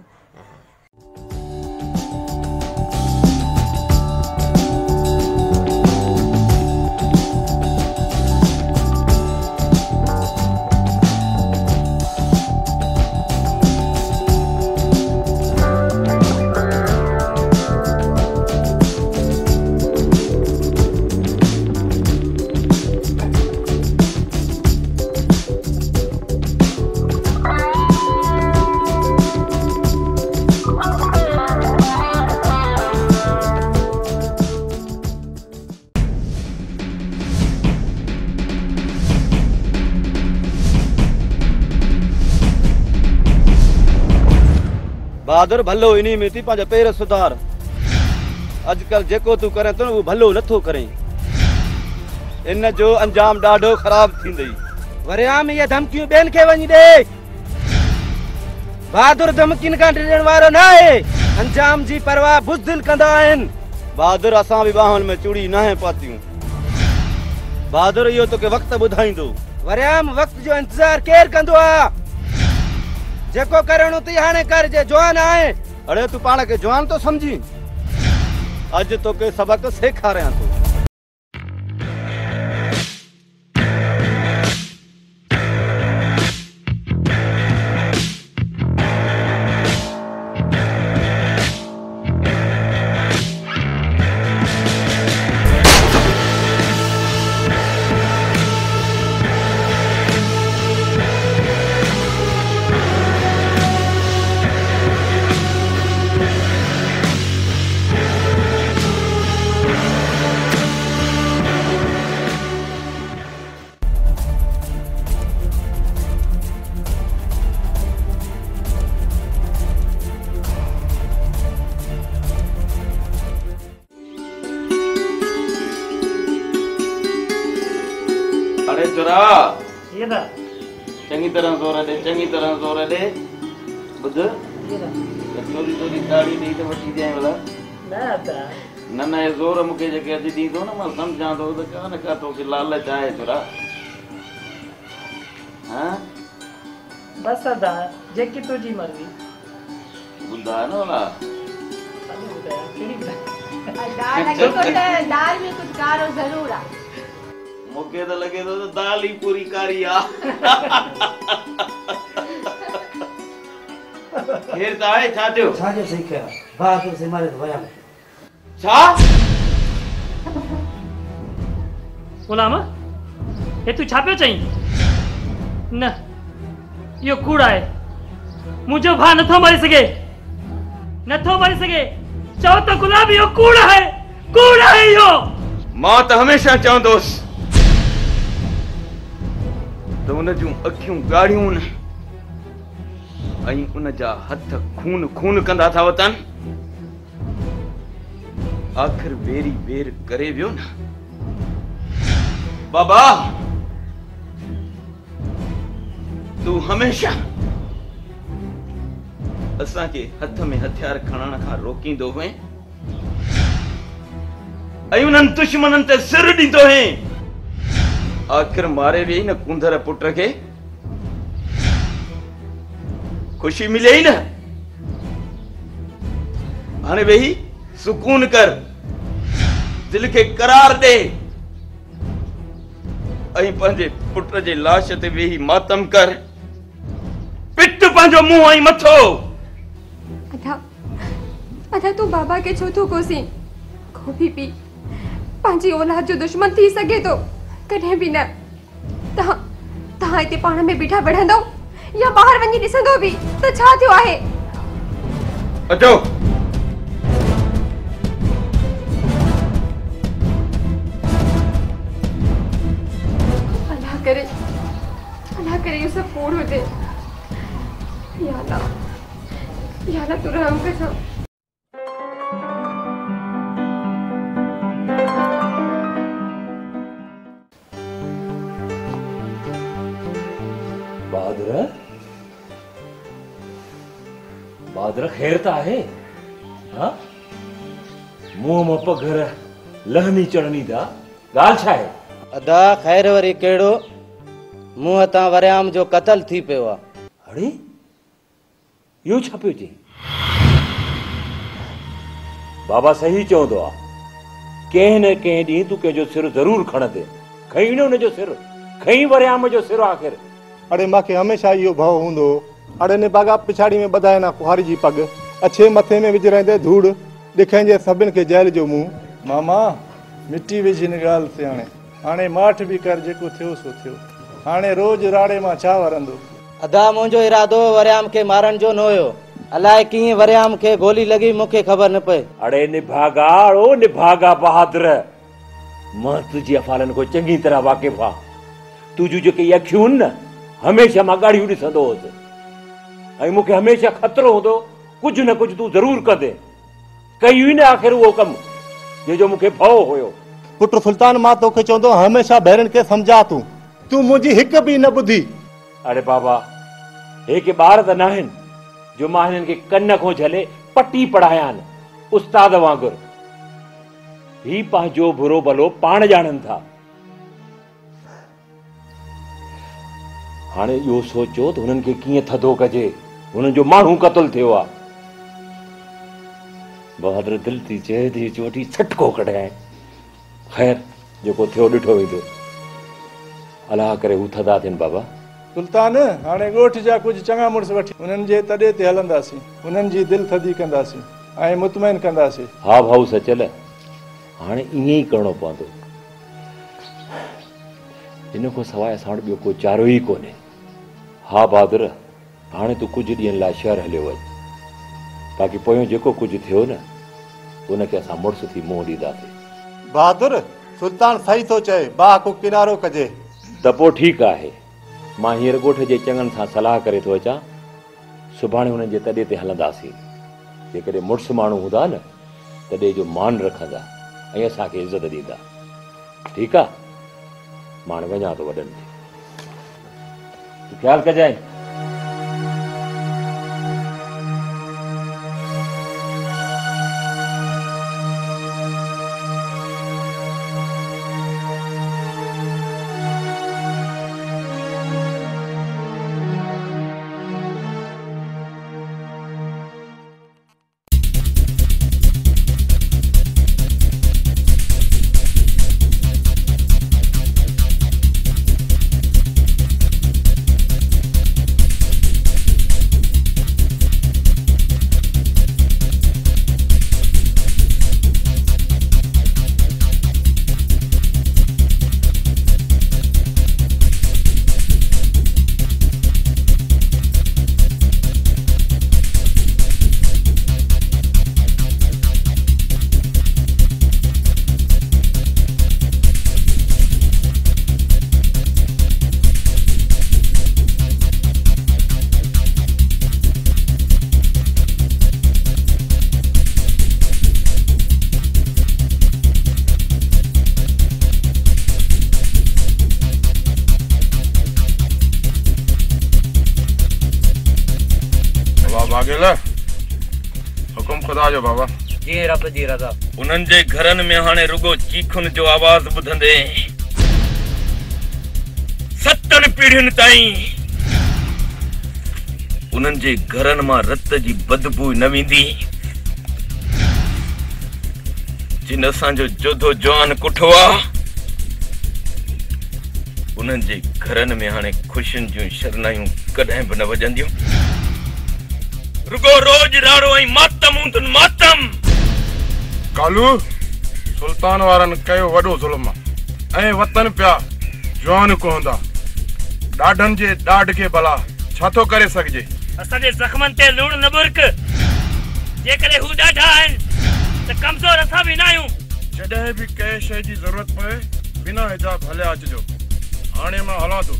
बहादुर भलो इन्हीं में थी पांजा पेर सुधार अजकल जेको तू करे तो वो भलो नथो करे इन जो अंजाम डाढो खराब थींदई वरियाम ये धमकियूं बेन के वणी दे बहादुर धमकिन का डिण वारो ना है अंजाम जी परवाह बुज़दिल कंदा आहिन बहादुर असां भी बाहन में चूड़ी ना है पातियूं बहादुर यो तो के वक्त बुधाइंदो वरियाम वक्त जो इंतजार केर कंदो आ जेको करणो ती हाने कर जे जवान आए अरे तू पाण के जवान तो समझी अज तो के सबक सेखारियां तो चंगी तरह जोर दे, चंगी तरह जोर दे। बुध चोरी चोरी ताड़ी दी तो वठी दे वाला दादा न न जोर मुके जके अज दी तो ना मैं समझा तो कान का तो के लालच आए छोरा। हां बस दादा जेकी तुझी मर्जी बुधा न वाला दाल में कुछ कारो जरूर आ मुके तो लगे तो दाल ही पूरी कारी आ। फिर ताए छाटियो छाटियो सही कहा बात से मारे तो वया छा गुलाम हे तू छापियो चई न यो कूड़ा है मुझे भा नथो मरी सके चओ तो गुलाम यो कूड़ा है यो। मां तो हमेशा चवंदोस तो उन जूं अखियूं गाढ़ियूं न ऐं उन जा हथ खून खून कंदा था वतन। आखिर बेरी बेर करे वियो न बाबा तू हमेशा असां के हथ में हथियार खणण खां रोकींदो हुए ऐं उन्हनि दुश्मननि ते सिर ॾींदो हुए। आखिर मारे वेई न कुंदर पुट खे खुशी मिले ही न हाणे वेही सुकून कर दिल के करार दे ऐं पंहिंजे पुट जे लाश ते वेही मातम कर पिट पंहिंजो मुंहुं ऐं मथो। अदा तू बाबा के छो थो कोसी को भी पी पंहिंजी औलाद जो दुश्मन थी सके तो कॾहिं बि न। तहां हिते पाण में बीठा बढ़ंदो या बाहर वञी ॾिसंदो बि त छा थियो आहे। अचो अल्लाह करे ये सब पूर्ण हो जाए। या अल्लाह तू रहम कर। बहादुर खैर ता है हां मुंह में पघर लहनी चढ़नी दा गाल छा है अदा खैर वरी केड़ो मुंह ता वरियाम जो कत्ल थी पियो आ। अरे यो छापियो जी बाबा सही चवंदो आ कंहिं न कंहिं ॾींहुं तूं कंहिंजो सिर ज़रूर खणंदे खई न हुनजो सिर खई वरियाम जो सिर आख़िर। अरे मांखे हमेशा इहो भाव हूंदो अड़े ने बागा पिछाड़ी में ॿधाए ना कुहारी जी पग अच्छे मथे में विझराईंदे धूड़ ॾिखाईंदे सभिनि खे जेल जो मुंहुं। मामा मिटी विझ हिन ॻाल्हि ते हाणे माठ बि कर जेको थियो सो थियो हाणे रोज़ राड़े मां छा वरंदो। अदा मुंहिंजो इरादो वरियाम खे मारण जो न हुयो अलाए कीअं वरियाम खे गोली लगी मूंखे ख़बर न पए। अड़े निभागा बहादुर मां तुंहिंजी अफ़ालनि को चङी तरह वाक़िफ़ आ। तुंहिंजूं जेके अखियूं न हमेशा मां ॻाढ़ियूं ॾिसंदो हुउसि ऐं मूंखे हमेशा ख़तरो हूंदो कुझु न कुझु तूं ज़रूर कंदे कई न आख़िर उहो कमु जंहिंजो मूंखे भउ हुयो। पुट सुल्तान मां तोखे चवंदो हमेशा भेरनि खे सम्झा तूं मुंहिंजी हिकु बि न ॿुधी। अरे बाबा हे के ॿार त न आहिनि जो मां हिननि खे कन खां झले पटी पढ़ाया आहिनि उस्ताद वांगुरु। ही पंहिंजो बुरो भलो पाण ॼाणनि था। हाणे इहो सोचो त हुननि खे कीअं थधो कजे हुननि जो माण्हू क़तल थियो आहे। बहादुर दिल थी चए थी चोटी छटको कढाए ख़ैर जेको थियो ॾिठो वेंदो अलाह करे हू थधा थियनि। बाबा सुल्तान हाणे ॻोठ जा कुझु चङा मुड़ुस वठी उन्हनि जे तॾे ते हलंदासीं उन्हनि जी दिलि थधी कंदासीं ऐं मुतमइन कंदासीं। हा भाऊ सचल हाणे ईअं ई करिणो पवंदो इन खां सवाइ असां वटि ॿियो को चारो ई कोन्हे। हा बहादुर हाणे तूं कुझु ॾींहंनि लाइ शहर हलियो वञ बाक़ी पोयों जेको कुझु थियो न उनखे असां मुड़ुस थी मुंहुं ॾींदासीं। बहादुर सुल्तान सही थो चए बाह को किनारो कजे त पोइ ठीकु आहे। मां हींअर ॻोठ जे चङनि सां सलाह करे थो अचां सुभाणे हुननि जे तॾे ते हलंदासीं। जेकॾहिं मुड़ुसु माण्हू हूंदा न तॾे जो मान रखंदा ऐं असांखे इज़त ॾींदा। ठीकु आहे मां हाणे वञा थो वॾनि खे। तूं ख्याल कजांइ। वागेला हुकुम खुदा जो बाबा। जी रब जी रज़ा। उन्हनि जे घरनि में हाणे रुगो चीखुनि जो आवाज़ ॿुधंदे 7 पीढ़ियुनि ताईं उन्हनि जे घरनि मां रत जी बदबू न वेंदी। जिन असांजो जोधो जवान कुठो आहे उन्हनि जे घरनि में हाणे ख़ुशियुनि जूं शरनायूं कॾहिं बि न वॼंदियूं। रुगो रोज राड़ो ऐं मातम हूंदुनि मातम। कालू सुल्तान वारनि कयो वॾो ज़ुल्म ऐं वतन पिया जवान कोहंदा। ॾाढनि जे ॾाढ खे भला छा थो करे सघिजे। असांजे ज़ख़्मनि ते लूण न बुरक। जेकॾहिं हू ॾाढा आहिनि त कमज़ोर असां बि न आहियूं। जॾहिं बि कंहिं शइ जी ज़रूरत पए बिना हिजाब हलिया अचिजो। हाणे मां हलां थो।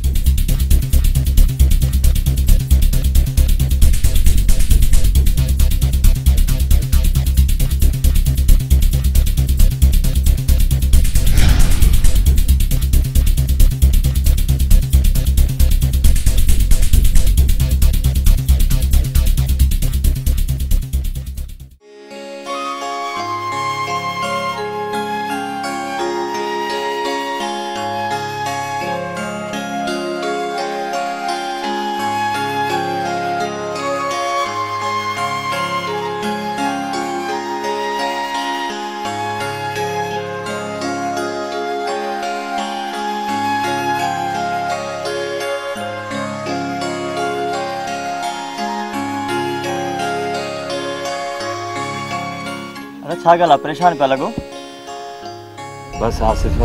छा ॻाल्हि आहे परेशान पिया लॻो? बस आसिफ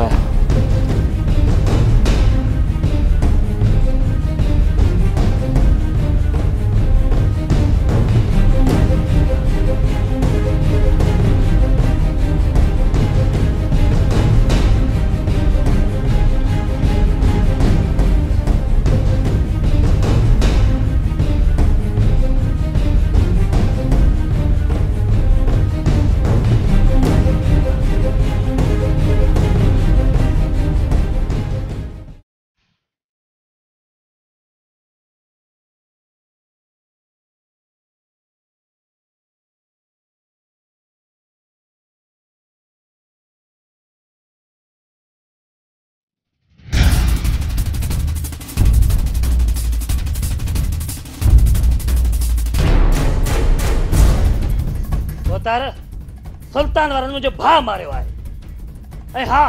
सुल्तान वारनि मुंहिंजो भाउ मारियो आहे ऐं हा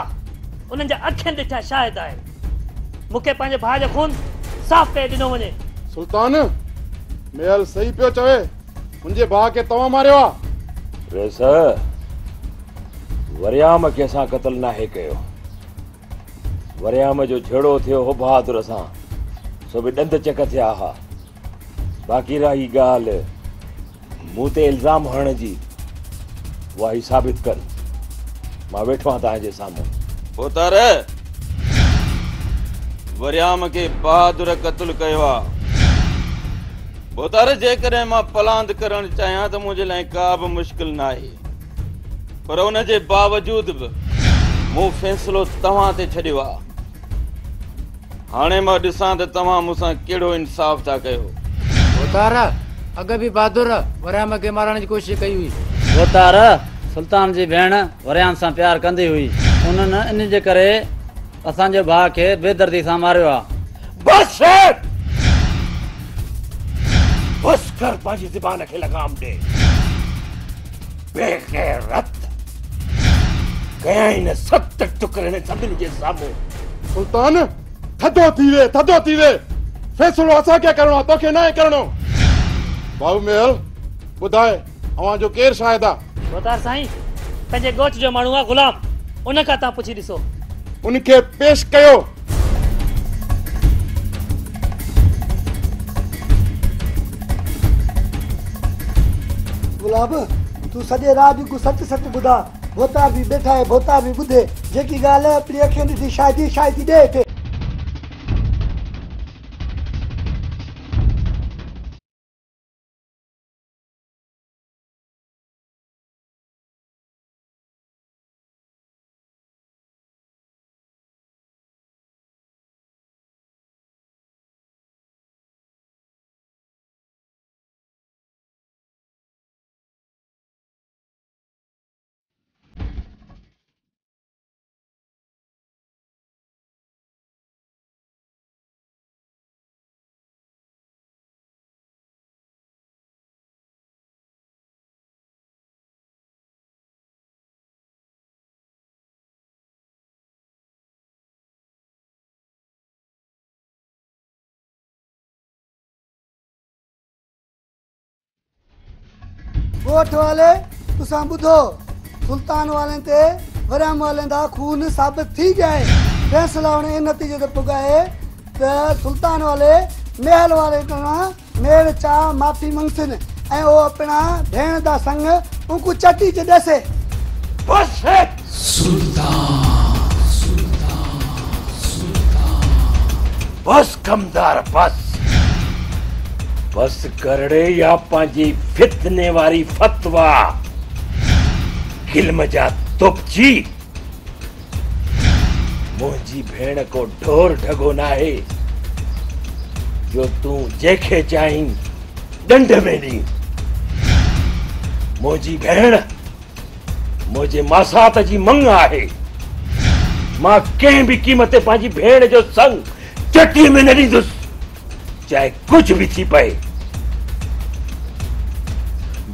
उन्हनि जा अखियुनि ॾिठा शाहिद आहिनि। मूंखे पंहिंजे भाउ जो खून साफ़ करे ॾिनो वञे। सुल्तान मेल सही पियो चवे। मुंहिंजे भाउ खे तव्हां मारियो आहे। रेस वरियाम खे असां क़त्ल नाहे कयो। वरियाम जो झेड़ो थियो हो बहादुर सां सो बि ॾंद चक थिया हा। बाक़ी रही ॻाल्हि मूं ते इल्ज़ाम हणण जी उहा ई साबित कर। मां वेठो आहियां तव्हांजे साम्हूं। पोतार वरियाम खे बहादुर क़त्ल कयो आहे। पोतार जेकॾहिं मां पलांद करणु चाहियां त मुंहिंजे लाइ का बि मुश्किल न आहे, पर उन जे बावजूद बि मूं फ़ैसिलो तव्हां ते छॾियो आहे। हाणे मां ॾिसां त तव्हां मूंसां कहिड़ो इंसाफ़ था कयो। बोतारा अॻ बि बहादुर वरियाम खे मारण जी कोशिशि कई हुई। बोतारा सुल्तान जी भेण वरियाम सां प्यार कंदी हुई, उन्हनि इन जे करे असांजे भाउ खे बेदर्दी सां मारियो आहे। बस बस कर, पंहिंजी ज़बान खे लगाम ॾे। बेग़ैरत कयां न 7 टुकड़े सभिनी जे साम्हूं। सुल्तान थधो थी वे फैसलो असांखे करणो आहे, तोखे न करणो। बाबू महल ॿुधाए अवां जो केरु शायद आहे? बोतार साईं पंहिंजे ॻोठ जो माण्हू आहे गुलाम, उन खां तव्हां पुछी ॾिसो। उनखे पेश कयो। गुलाब तू सॼे रात को सच ॿुधा। बोतार बि बैठा है, बोतार बि ॿुधे। जेकी ॻाल्हि अपनी अखियुनि ॾिसी शायदि ॾे थे। ॻोठ वाले तुसां ॿुधो, सुल्तान वाले ते वरियाम वाले दा खून साबित थी गया है। फैसला उन्हें इन नतीजे ते पुगाए त सुल्तान वाले महल वाले तना मेड़ चा माफी मंगसन ऐं ओ अपना भेण दा संग उनको चटी च दसे। बस बस कमदार बस करड़े या पांजी फितने वारी फतवा किल्म जा तुपची। मुंहिंजी भेण को ढोर ढगो ना है जो तू जेखे चाहीं डंड में दी। मुंहिंजी भेण मुझे मासात जी मंग आहे। मां कंहिं भी कीमत पांजी भेण जो संग चटी में न ॾींदुसि, चाहे कुछ भी थी पए।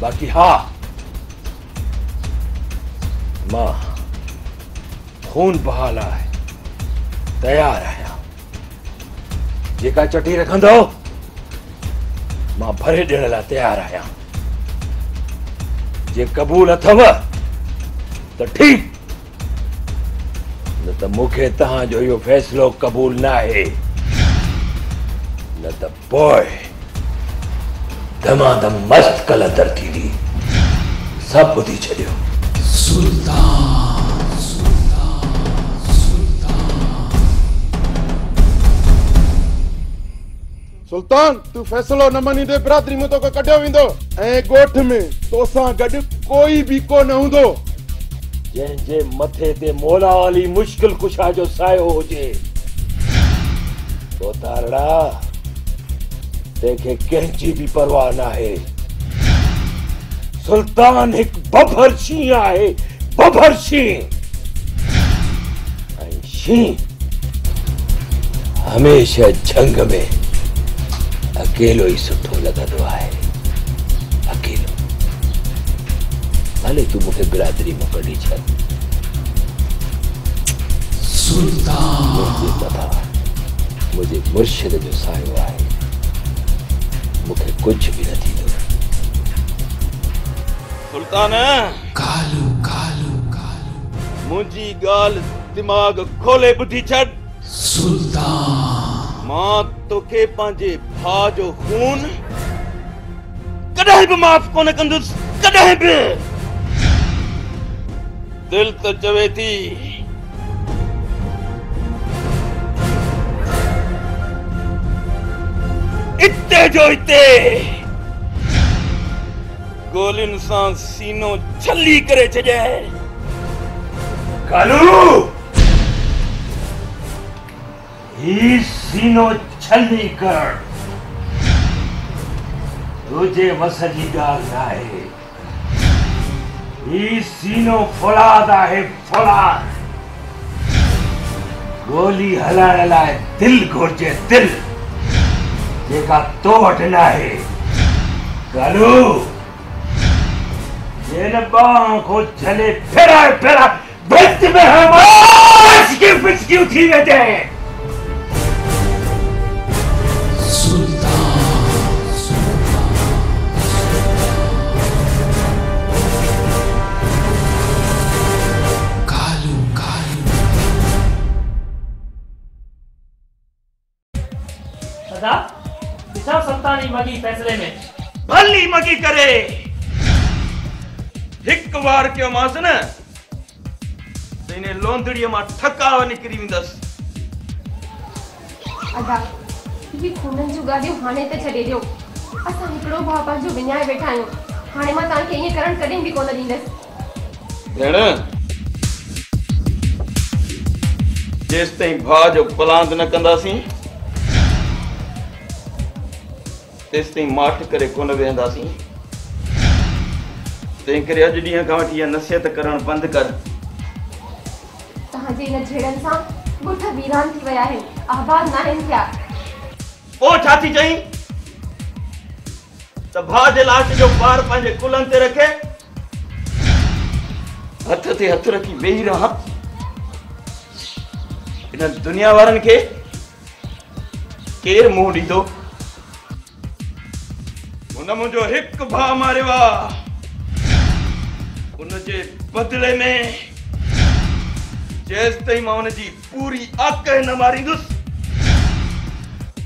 बाकी हाँ, मां खून बहाला है, तैयार आहियां। जेका चटी रखंदो मां भरे ॾियण लाइ तैयार आहियां। जे कबूल अथव त ठीक, न त मूंखे तव्हांजो इहो फैसलो कबूल न आहे, न त पोइ दमादम मस्त कलंदर थींदी। सभु ॿुधी छॾियो। सुल्तान तू फैसलो न मनीदे बिरादरी में तो कढियो वेंदो ऐं ॻोठ में तोसां गॾु कोई भी कोन हूंदो। जंहिंजे मथे ते मौला वाली मुश्किल कुशा जो सायो हुजे, तो तारड़ा तंहिंखे कंहिंजी भी परवाह न आहे। सुल्तान हिकु बभर शींहुं आहे, बभर शींहुं। ऐं शींहुं हमेशा जंग में अकेलो ही सुठो लॻंदो आहे, अकेलो। भले तू मूंखे बिरादरी में कढी छॾ, मुझे मुर्शिद जो सायो आहे, मूंखे कुछ भी न थींदो। सुल्तान कालू कालू कालू मुंहिंजी ॻाल्हि दिमाग़ खोले ॿुधी छॾ। सुल्तान मां तोखे पंहिंजे भाउ जो खून कॾहिं बि माफ़ कोन कंदुसि, कॾहिं बि। दिल त चवे थी इते जो इते गोलियुनि सां सीनो छली करे छॾियां। कालू ही सीनो छली कर तुझे वस जी ॻाल्हि नाहे। ही सीनो फौलाद आहे फौलाद। गोली हलाइण लाइ दिल घुर्जे दिल जेका तो वटि नाहे। गालू जेन बाहों को झले फेराए फेराए भित में हमारी पिचकियूं थी वेंदे। दिशा सुल्तानी मगी फैसले में भली मगी करे हिक बार क्यों मास न तेने लोंदड़ीअ मां ठकाव निकरी वेंदस। अदा ये खूनन जो गादियो हाने ते छडे दियो। असा हिकड़ो भाउ पंहिंजो विञाए वेठा आहियूं। हाणे मां तव्हांखे ईअं करण कॾहिं बि कोन ॾींदसि। भेण जेस ताईं भाउ जो पलांद न कंदासीं तेस ताईं माठ करे कोन वेहंदासीं। तंहिं करे अॼु ॾींहं खां वठी इहा नसीहत करणु बंदि कर। तव्हांजे इन झेड़नि सां ॻोठ वीरान थी विया आहिनि, आबाद नाहिनि थिया। पोइ छा थी चईं त भाउ जे लाश जो पार पंहिंजे कुलनि ते रखे हथ ते हथ रखी वेही रहां। इन दुनिया वारनि खे केरु मुंहुं ॾींदो? उन मुंहिंजो हिकु भाउ मारियो आहे। उनजे बदिले में जेसि ताईं मां उनजी पूरी अक न मारींदुसि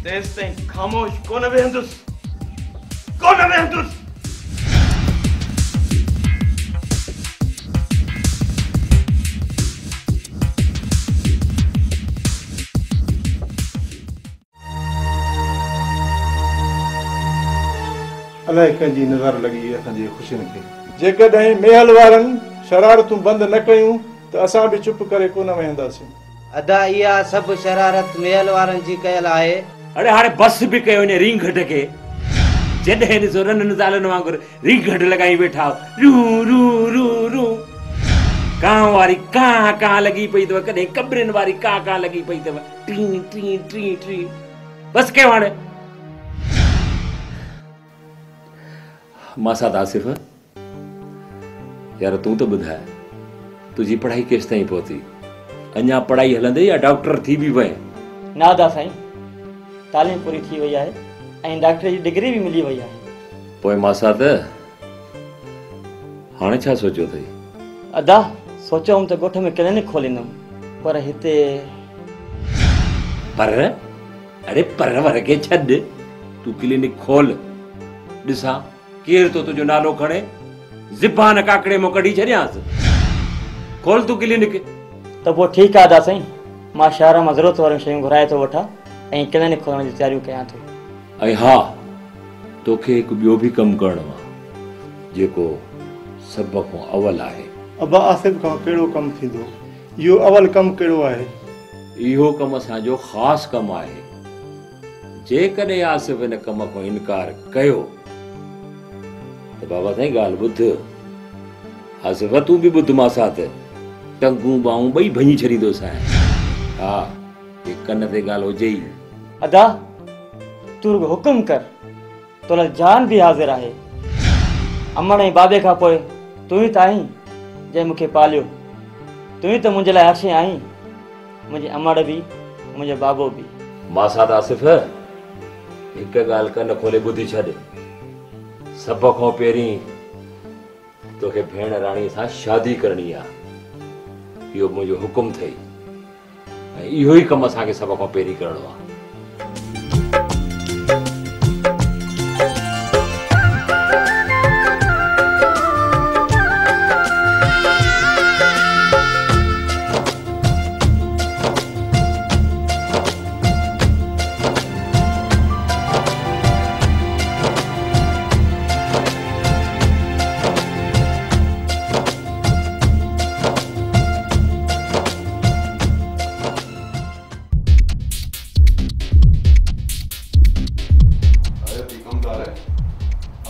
तेसि ताईं ख़ामोश कोन वेहंदुसि। अलाए कंहिंजी नज़र लॻी असांजे ख़ुशियुनि खे। जेकॾहिं महल वारनि शरारतूं बंदि न कयूं त असां बि चुप करे कोन वेहंदासीं। अदा इहा सभु शरारत महल वारनि जी कयल आहे। अरे हाणे बस बि कयो इन रिंग घट खे। जॾहिं ॾिसो रननि ज़ालनि वांगुरु रिंग घट लॻाई वेठा रू रू रू रू। कां वारी कां कां लॻी पई अथव, कॾहिं कबरिन वारी कां कां लॻी पई अथव। T T T T bus कयो हाणे। मासाद आसिफ यार तूं तो ॿुधाए तुझी पढ़ाई केसि ताईं पहुती? अञा पढ़ाई हलंदे या डॉक्टर थी बि वए? नादा साईं तालीम पूरी थी वई आहे ऐं डॉक्टर जी डिग्री भी मिली वई आहे। पोइ मासाद हाणे छा सोचियो अथई? अदा सोचियो हुअमि त ॻोठ में क्लिनिक खोलींदुमि पर हिते पर अरे पर वर के छॾ तूं क्लिनिक खोल। ॾिसां केरु तो तुंहिंजो नालो खणे ज़बान काकड़े मां कढी छॾियांसि। खोल तूं क्लिनिक। त पोइ ठीकु आहे अदा साईं मां शहर मां ज़रूरत वारियूं शयूं घुराए थो वठां ऐं क्लिनिक खोलण जी तयारियूं कयां थो। ऐं हा तोखे हिकु ॿियो बि कमु करणो आहे जेको सभ खां अवल आहे। अबा आसिफ खां कहिड़ो कमु थींदो? इहो अवल कमु कहिड़ो आहे? इहो कमु असांजो ख़ासि कमु आहे। जेकॾहिं आसिफ हिन कम खां इनकार कयो त बाबा साईं ॻाल्हि ॿुध। आसिफ तूं बि ॿुध मां साथ टंगूं ॿाहूं ॿई भञी छॾींदोसांइ। हा हे कन ते ॻाल्हि हुजे ई। अदा तूं रुॻो हुकुम कर तोला जान भी हाज़िर आहे। अमण ऐं बाबे खां पोइ तूं ई त आहीं जंहिं मूंखे पालियो। तूं ई त मुंहिंजे लाइ हर शइ आहीं। मुंहिंजी अमड़ बि मुंहिंजो बाबो बि। मां साथ आसिफ हिकु ॻाल्हि कन खोले ॿुधी छॾ। सभ खां पहिरीं तोखे भेण राणीअ सां शादी करणी आहे। इहो मुंहिंजो हुकुम अथई ऐं इहो ई कमु असांखे सभ खां पहिरीं करणो आहे।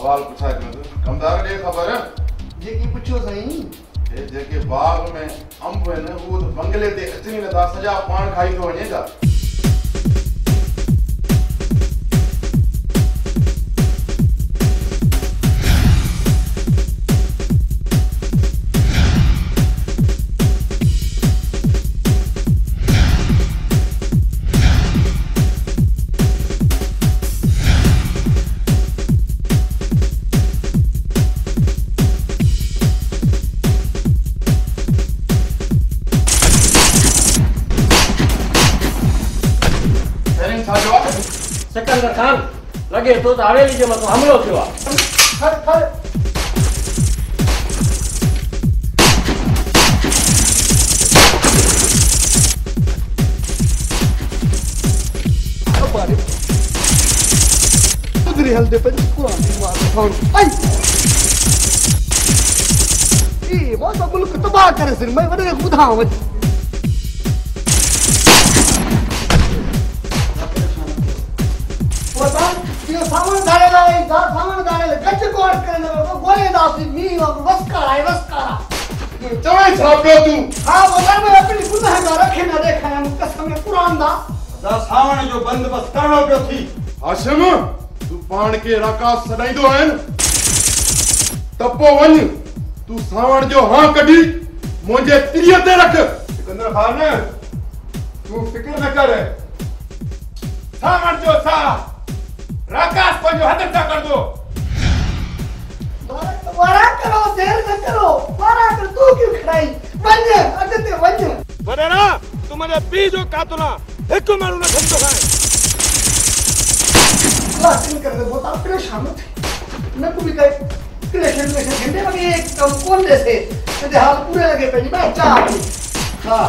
सवाल पुछाए तो कमदार ॾे ख़बर जेकी पुछो साईं हे जेके बाग में अंब आहिनि उहो त बंगले ते अचनि ई नथा सॼा पाण खाईंदो वञे था सिकंदर खान लगे तो हवेली जे मथां हमलो थियो आहे उधरी हलदे पे कुरान दी मां खान आई ई वो तो मुल्क तबाह करे सिर मैं वडे बुधाव ये सामान डालेला है सामान डालेला गच कोट करने को गोले दासी मी वस्कारा है वस्कारा चवे छापियो तू हां बोला मैं अपनी गुनाह का रखे ना देखा हम कसम कुरान दा सावण जो बंदोबस्त करणो पियो थी हाशिम तू पाण के राकास सदाईंदो आहिनि तपो वञ तू सावण जो हां कढी मुंहिंजे तिरीअ ते रख सिकंदर खान तू फिक्र न कर सावण जो सा राकास को जो हद तक कर दो वारा करो देर न करो वारा कर तू क्यों खड़ाई वञ अगते वञ वडेरा तुम्हारे पी जो कातुला एक मारू न धंधो खाए लाटिन कर दे बहुत परेशान थे न को भी कहे क्लेशन में घंटे में एक कम कौन जैसे ते हाल पूरे लगे पे मैं चाह हां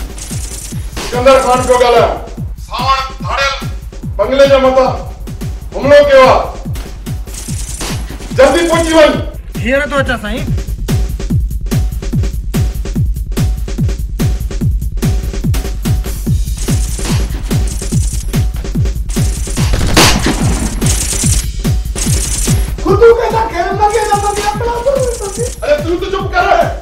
सिकंदर खान को गाला सावण धाड़ेल बंगले जे मथा हमलो कयो जल्दी पहुंची वञ हींअर तो अचा साईं खुद के ना खेल मगे ना मगे अपना अरे तू तो चुप कर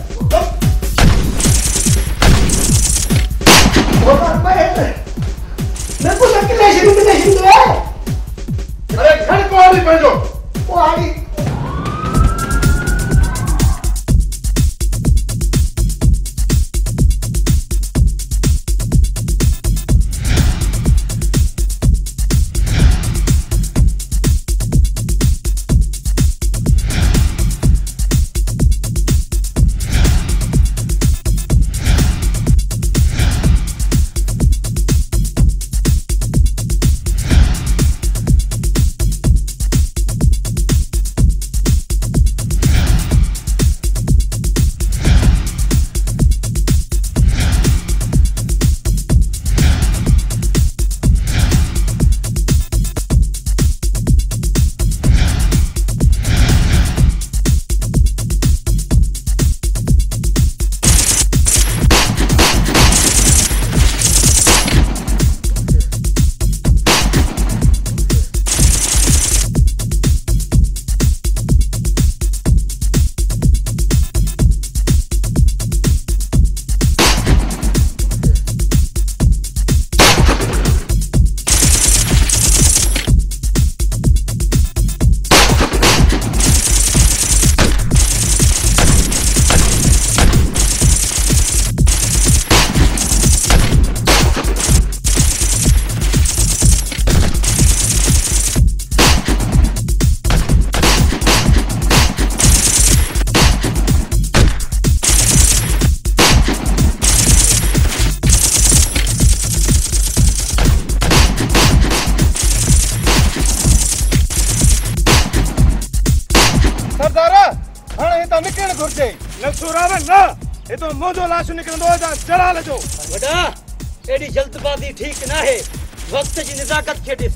मैं को लकीलेशन में नहीं दे अरे घर को आली भेजो वो आली सुरावे ना ये तो मोजो लाश निकलंदो जा चढ़ा लेजो। वडा एडी जल्दबाजी ठीक ना है, वक्त जी नजाकत के दिस।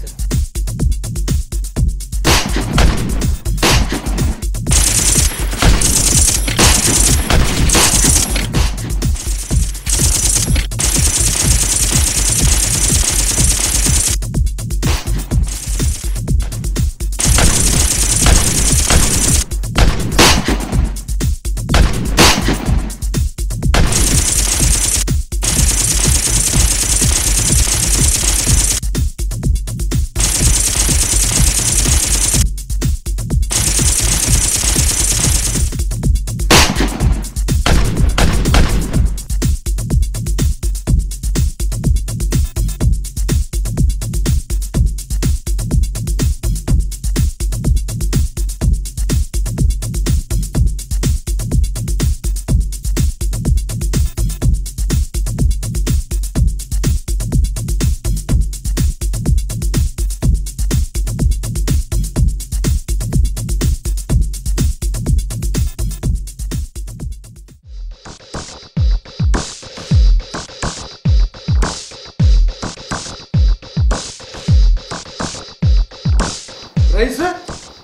रईस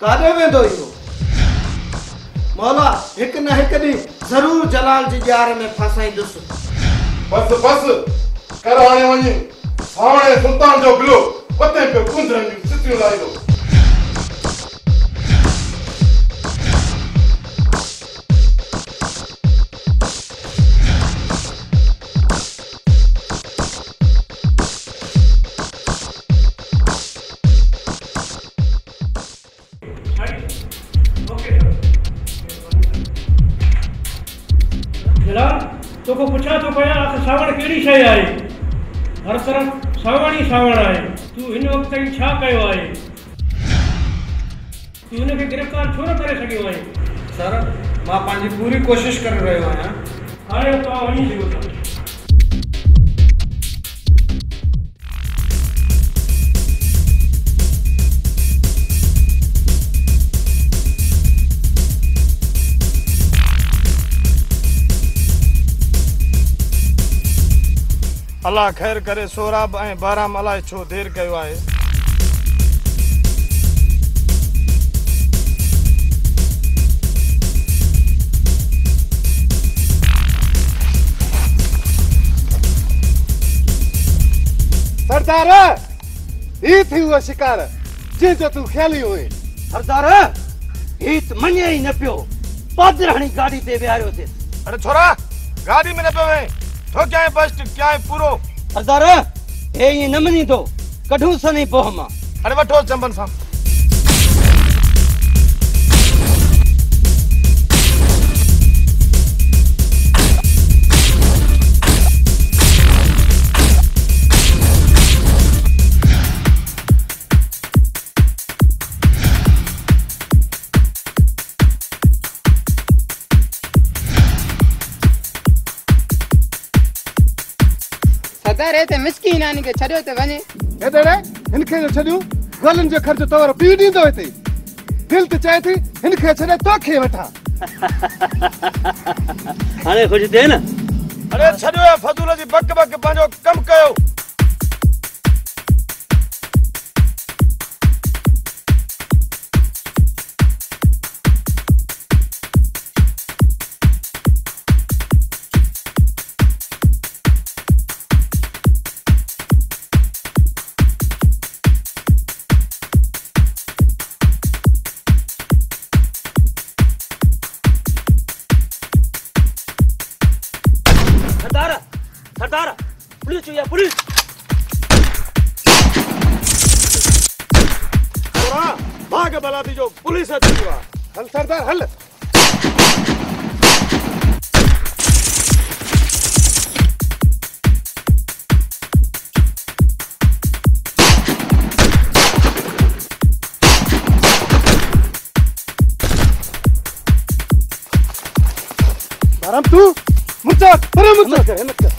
काॾे वेंदो इहो? मौला हिकु न हिकु ॾींहुं ज़रूर जलाल जी ॼार में फसाईंदुसि। बस बस कर हाणे वञी सावणे सुल्तान जो बिलो पते पे कुंदरनि जूं सिटियूं लाईंदो। तो को पूछा तो पया आखिर सावण केड़ी शय आहे? हर तरफ सावण ही सावण आहे। तू इन वक्त ताईं छा कयो आहे? तू उनखे गिरफ्तार छो न करे सघियो आहे? सर मां पंहिंजी पूरी कोशिश करे रहियो आहियां। हाणे तव्हां वञी सघो था। अल्लाह खैर करे सोराब ऐं बाराम अलाए छो देर कयो आहे। सरदार ही थी वो शिकार जंहिंजो तूं ख्याली हुए। सरदार ही त मञे ई न पियो, पादराणी गाड़ी ते विहारियो थे। अरे छोरा गाड़ी में न पियो वए, तो क्या है बस्ट क्या है पूरो? सरदार हे ये न मनी तो कढू सनी पोहमा। अरे वठो चंबन सा। सरदार ते मिस्कीन आनी के छड़ियो ते वने। ए देड़े इनखे छड़ियो गलन जो खर्च तोर पी दींदो हिते। दिल त चाहे थी इनखे छड़े तोखे वठा। हाणे खुश दे न। अरे छड़ियो फजूल जी बक बक पांजो कम कयो। सरदार पुलिस या पुलिस। छोरा भाग बला दी जो पुलिस अची वा। हल सरदार हल। आराम तू मुझसे पर मुझसे कर हिम्मत कर।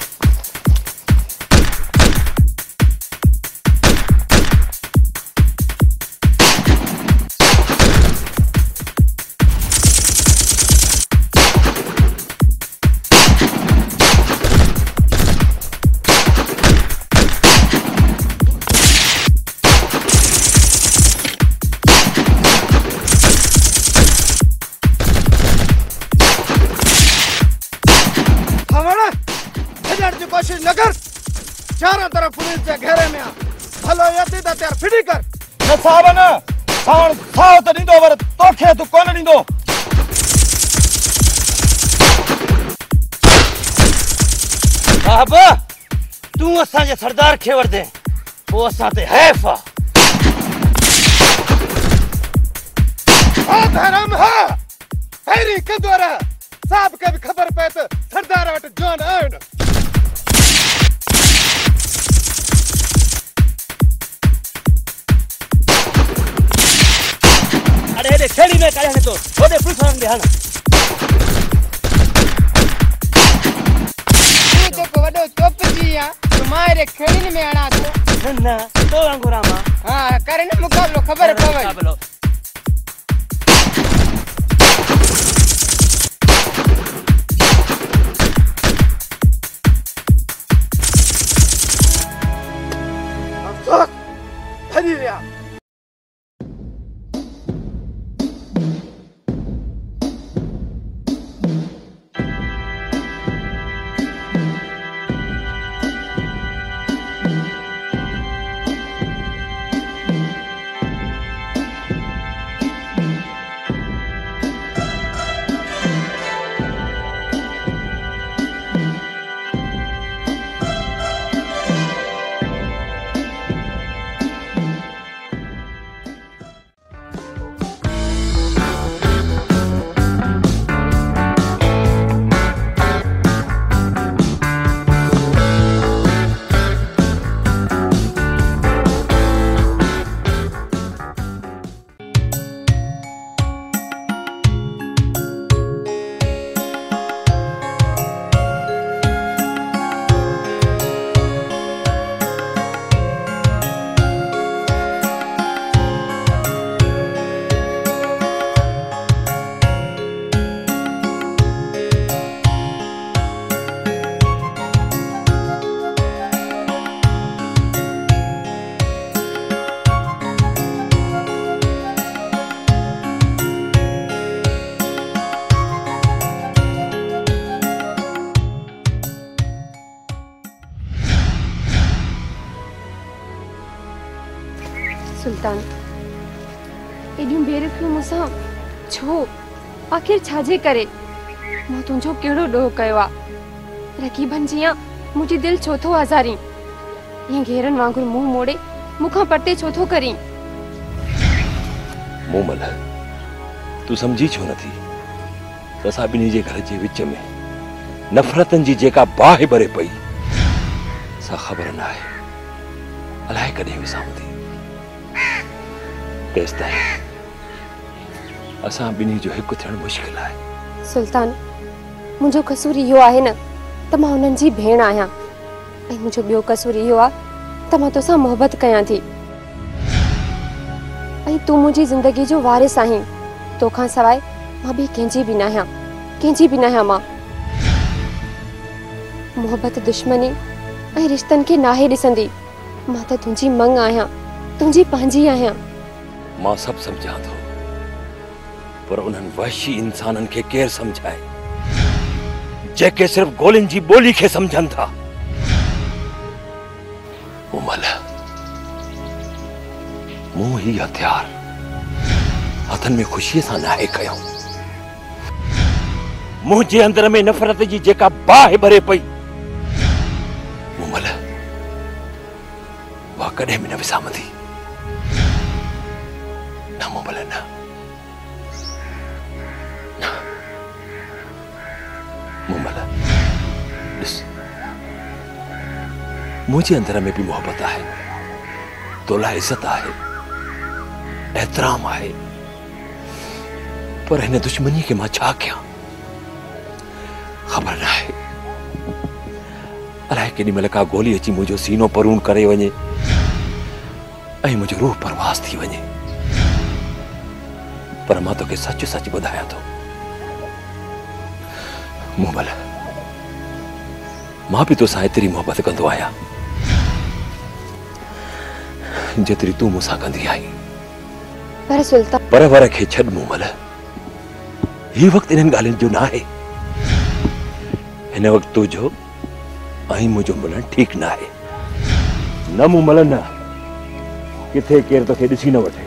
चारों तरफ पुलिस के घेरे में आ भलो यती त त्यार फिटी कर न साहब न सावण साव त ॾींदो पर तोखे तू कोन ॾींदो साहब तू असांजे सरदार खे वरदे वो असां ते हैफ़ आ धर्म है हैरी कंदोरा साहब के भी खबर पे तो सरदार वट जोन आन अरे रे खेड़ी में काया ने तो ओदे पुलिस वालन दे हाना तू तो वडो चोप जी आ तुम्हारे खेड़ी में आना तो ना तो अंगुरामा हां करने मुकाबलो खबर पवे मुकाबलो हरी रे सुल्तान एडियूं बेरखियूं मूंसां छो आखिर छाजे करे मां तुंहिंजो कहिड़ो ॾोह कयो आहे रकीबनि जियां मुंहिंजी दिलि छो थो आज़ारी ईअं घेरनि वांगुरु मुंहुं मोड़े मूंखां परते छो थो करीं मोमल तू समझी छो नथी असां ॿिन्ही जे घर जे विच में नफ़रतनि जी जेका बाहि ॿरे पई सा ख़बर न आहे अलाए कॾहिं विसाऊं थी तेस ताईं असां ॿिन्ही जो हिकु थियणु मुश्किल आहे सुल्तान मुंहिंजो कसूर इहो आहे न त मां हुननि जी भेण आहियां ऐं मुंहिंजो ॿियो कसूर इहो आहे त मां तोसां मोहबत कयां थी ऐं तूं मुंहिंजी ज़िंदगी जो वारिस आहीं तोखां सवाइ मां ॿी कंहिंजी बि न आहियां मां मोहबत दुश्मनी ऐं रिश्तनि खे नाहे ॾिसंदी मां त तुंहिंजी मंग आहियां तुंहिंजी पंहिंजी आहियां मां सभु सम्झां थो पर उन्हनि वहशी इंसाननि खे केरु सम्झाए जेके सिर्फ़ गोलियुनि जी ॿोली खे सम्झनि था उमल मूं ही हथियार हथनि में ख़ुशीअ सां नाहे खयो मुंहिंजे अंदर में नफ़रत जी जेका बाहि ॿरे पई उमल उहा कॾहिं बि न विसामंदी न मोमल न मोमल ॾिस मुंहिंजे अंदर में भी मोहब्बत आहे तोला इज्जत आहे एहतराम आहे पर हिन दुश्मनी के मां छा कयां ख़बर न आहे अलाए केॾी महिल का गोली अची मुंहिंजो सीनो परून करे वञे ऐं मुंहिंजो रूह परवास थी वञे पर मां तोखे सच सच ॿुधायां थो मोमल मां भी तोसां एतिरी मोहबत कंदो आहियां जेतिरी तूं मूंसां कंदी आई पर सुल्तान पर खे छॾ मोमल ही वक़्तु इन्हनि ॻाल्हियुनि जो न आहे हिन वक़्तु तुंहिंजो ऐं मुंहिंजो मिलणु ठीकु न आहे न मूं मलन किथे केर तोखे ॾिसी न वठे।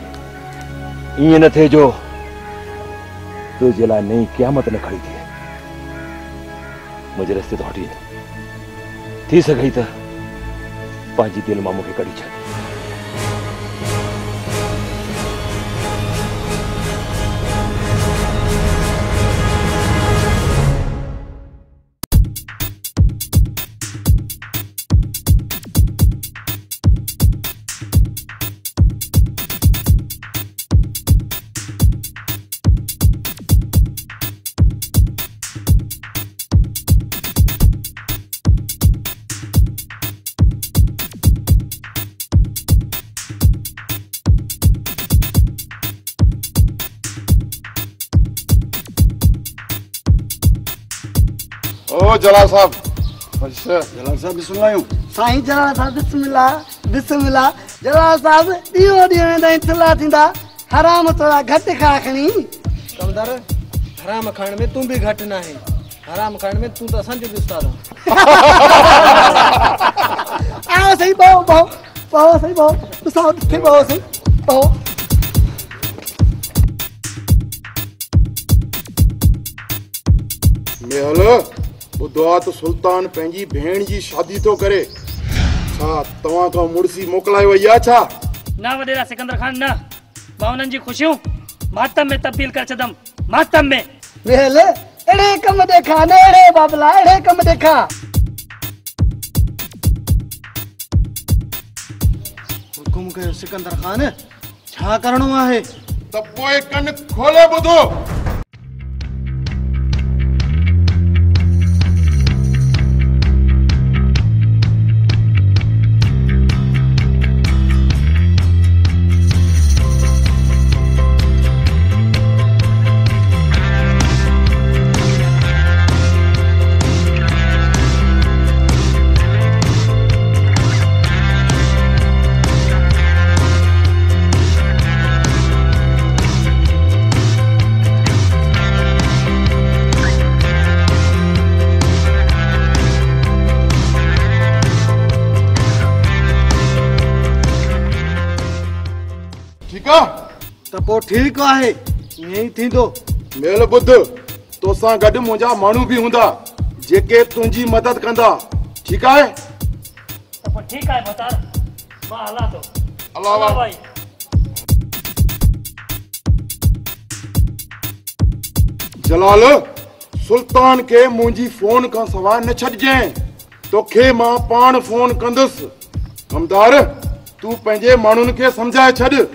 ईअं न थिए जो तुंहिंजे लाइ नई क़यामत न खड़ी थिए। मुंहिंजे रस्ते तो हटी थी सघई त पंहिंजी दिलि मां मूंखे कढी छॾ। ओ जलाल साहब। अच्छा जलाल साहब बिस्मिल्लाह। साईं जलाल साहब बिस्मिल्लाह बिस्मिल्लाह। जलाल साहब ॾींहों ॾींहुं वेंदा आहिनि थुला थींदा। हराम थोड़ा घटि खा खणी। कमदार हराम खाइण में तूं भी घटि न आहे। हराम खाइण में तूं तो असांजो भी उस्ताद आओ सही बहु बहु बहु सही बहु उस्ताद थे बहु सही बहु। मेहल बुधवा तो सुल्तान पंहिंजी भेण जी शादी तो करे। छा तव्हां खां मुड़सी मोकलायो वई आहे छा? ना वडेरा सिकंदर खान ना। मां उन्हनि जी ख़ुशियूं मातम में तब्दील कर छदम। मातम में वेल एड़े कम देखा न एड़े बाबला एड़े कम देखा। हुकुम कयो सिकंदर खान छा करणो आहे? त पोइ कन खोले ॿुधो। तो ठीक है यही थी तो मेल बुद्ध तो सा गड मुझा मानू भी हुंदा जेके तुंजी मदद कंदा। ठीक है तो ठीक है बता मां हला तो अल्लाह भाई। जलाल सुल्तान के मुंजी फोन का सवाल न छड़जे तोखे मां पान फोन कंदस। कमदार तू पंहिंजे माण्हुनि के समझाए छड़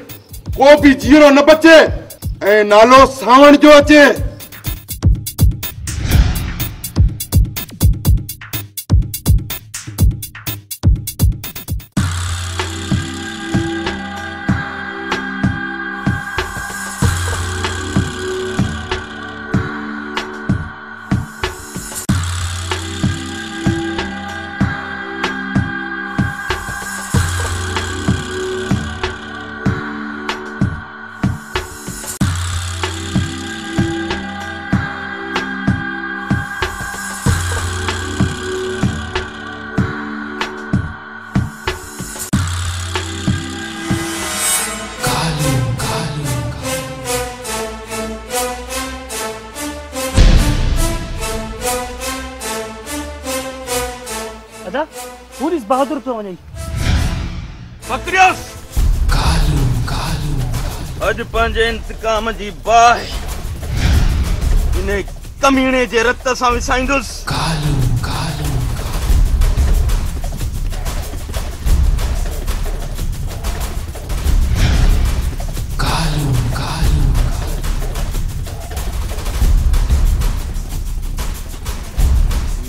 को भी जीरो न बचे ए नालो सावण जो अचे। पुलिस बहादुर तो वही बकरियस अज पंहिंजे इंतकाम जी बाहि इन कमीने जे रत सां विसाईंदुसि।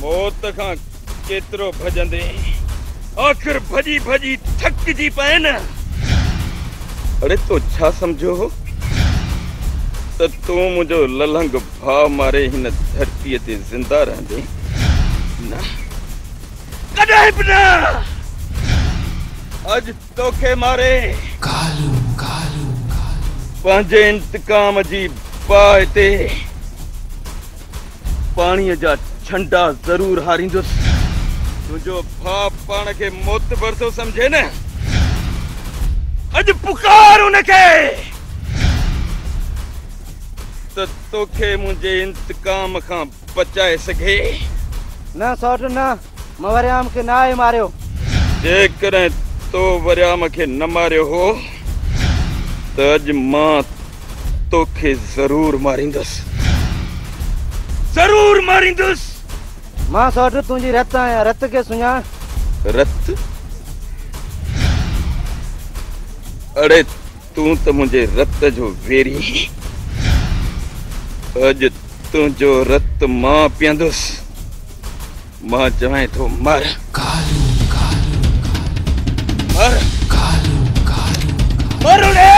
मौत खां केतिरो भजंदे आखिर भजी भजी थकजी पए न। अरे तो छा समझो हो त तू मुझो ललंग भाव मारे हिन धरती ते जिंदा रहंदे न कॾहिं बि न। अज तोखे मारे पंहिंजे इंतकाम जी बाहि ते पाणीअ जा छंडा जरूर हारींदुसि। तुझो बाप पाण के मोत भरतो समझे न अज पुकार उनके तो तोखे मुझे इंतकाम का बचाए सके ना सौट ना मैं वरियाम के ना ही मारियो जेकर तो वरियाम के न मारियो हो तो अज मां तोखे जरूर मारींदस जरूर मारींदस मां सौट तुझी रत है रत के सुना रत अरे तू तो मुझे रत जो वेरी अज तुझो रत मां पियंदुस मां चवाए तो मर मर मर रे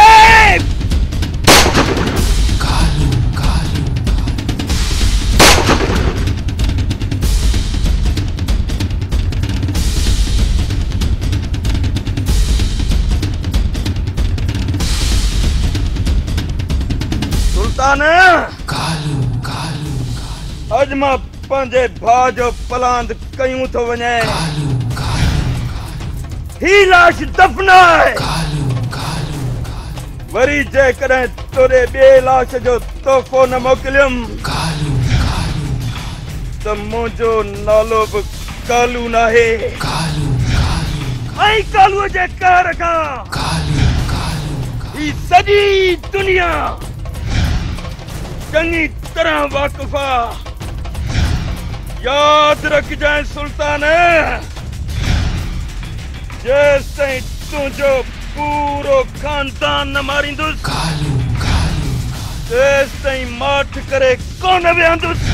सुल्तान अज मां पंहिंजे भाउ जो पलांद कयूं थो वञे ही लाश दफनाए वरी जेकॾहिं तोरे ॿिए लाश जो तोहफ़ो न मोकिलियुमि त मुंहिंजो नालो बि कालू नाहे ऐं कालूअ जे कहर खां ही सॼी दुनिया चङी तरह वाक़िफ़ आहे याद रख जाए सुल्तान जेसताईं तुझो पूरो खानदान न मारींदुस तेसताईं माठ करे कोन विहंदुस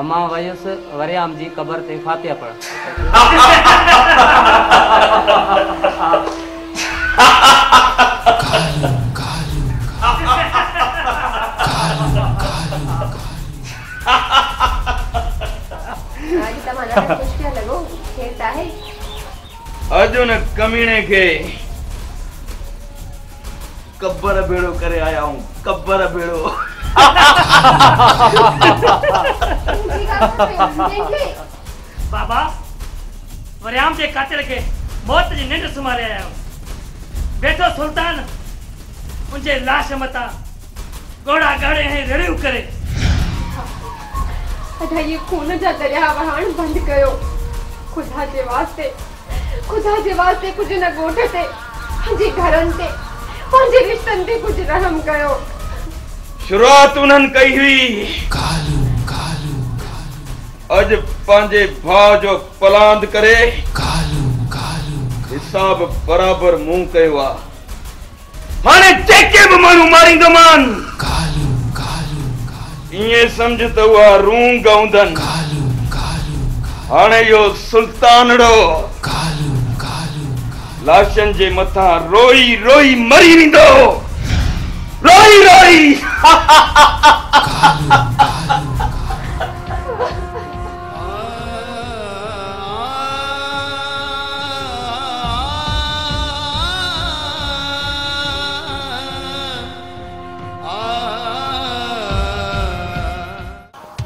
अम्मा वयुसि वरियाम जी कबर ते फातिहा पढ़ आज तमारा कुछ क्या लगो खेता है अर्जुन कमीने के कब्बर बेड़ो करे आया हूँ कब्बर बेड़ो बाबा वरियाम जे कातिल के मौत जी निंड सुमारे आया हूँ बैठो सुल्तान उनजे लाश मता घोड़ा गाड़े हैं रड़ियूं करे अदा ये खून जा दरिया वहाण बंद कयो खुदा जे वास्ते कुछ न गोठ ते पंहिंजे घरनि ते पंहिंजे रिश्तनि ते कुछ रहम कयो शुरुआत उन्हनि कई हुई अज पंहिंजे भाउ जो पलांद करे हिसाब बराबर मूं कयो आहे हाणे जेके बि माण्हू मारींदोमान ईअं सम्झ त उहा रूंग हूंदनि हाणे इहो सुल्तानड़ो लाशनि जे मथां रोई रोई मरी वेंदो रोई रोई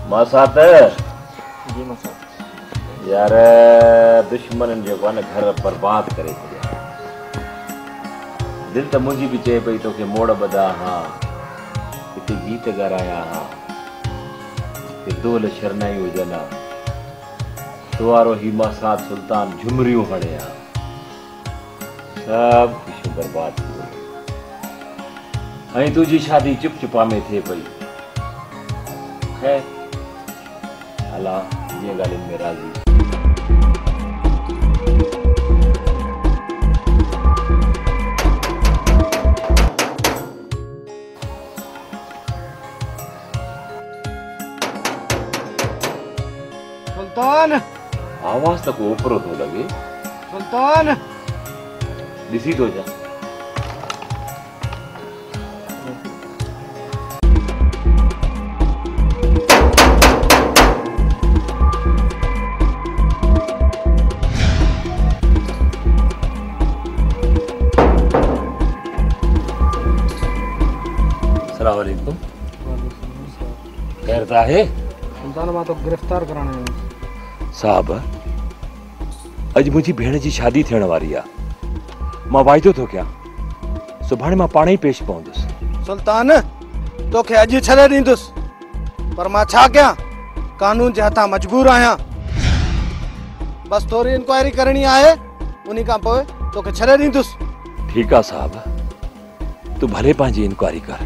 मासात जी मासात यार दुश्मन जो वन घर बर्बाद करे छॾिया दिल त मुंहिंजी बि चए पई तोखे मोड़ ॿधा हा हिते गीत ॻाराया हा हिते दोल शरनाई हुजनि हा तुवारो ही मासात सुल्तान झुमरियूं हणे हा सब कुछ बर्बाद थी वियो ऐं तुझी शादी चुप चुपा में थिए पई। खैर हला जीअं ॻाल्हियुनि में राज़ी। सुल्तान आवाज़ त को ओपरो थो लॻे। सुल्तान ॾिसी थो जा। अस्सलाम वालेकुम। खैर त आहे? सुल्तान मां तो गिरफ्तार कराने आयो। साहब अज मुझी भेण जी शादी थियण वारी आ। मां वाइदो थो कयां सुभाणे मां पाण ही पेश पवंदुसि। सुल्तान तोखे अॼु छॾे ॾींदुसि पर मां छा कयां कानून जे हथां मजबूर आहियां। बस थोरी इंक्वायरी करणी आहे उन्ही खां पोइ तोखे छॾे ॾींदुसि। ठीक आ साहब तू भले पंहिंजी इंक्वायरी कर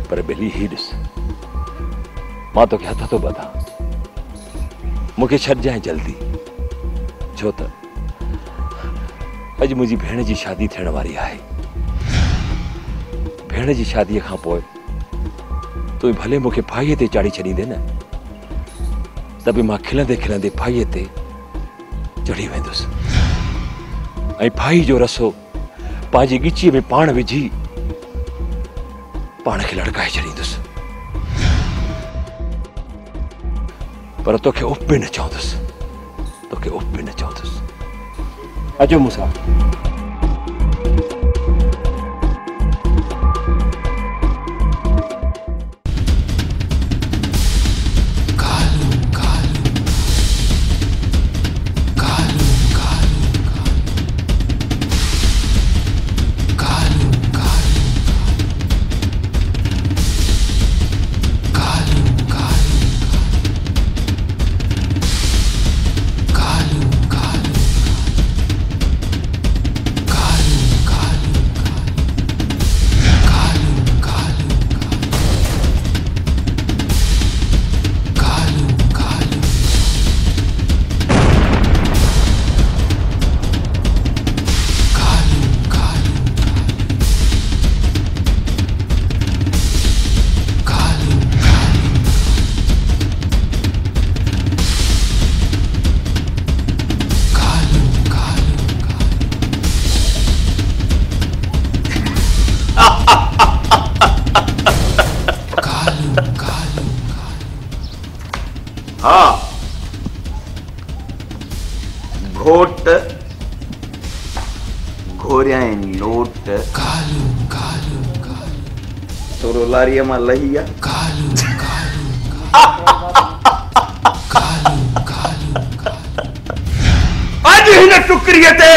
पर बिली ही ॾिस मां तोखे हथ थो ॿधां मूंखे छॾजांइ जल्दी छो त अॼु मुंहिंजी भेण जी शादी थियण वारी आहे। भेण जी शादीअ खां पोइ तूं भले मूंखे फाईअ ते चाढ़ी छॾींदे न त बि मां खिलंदे खिलंदे फाईअ ते चढ़ी वेंदुसि ऐं फाई जो रसो पंहिंजी ॻिचीअ में पाण विझी पाण खे लड़काए छॾींदुसि पर तोखे उप बि न चवंदुसि तोखे उप बि न चवंदुसि। अचो मूंसां। हाँ घोट घोरिया नोट थोरो लारीअ मां लही आ अॼु हिन टुकरीअ ते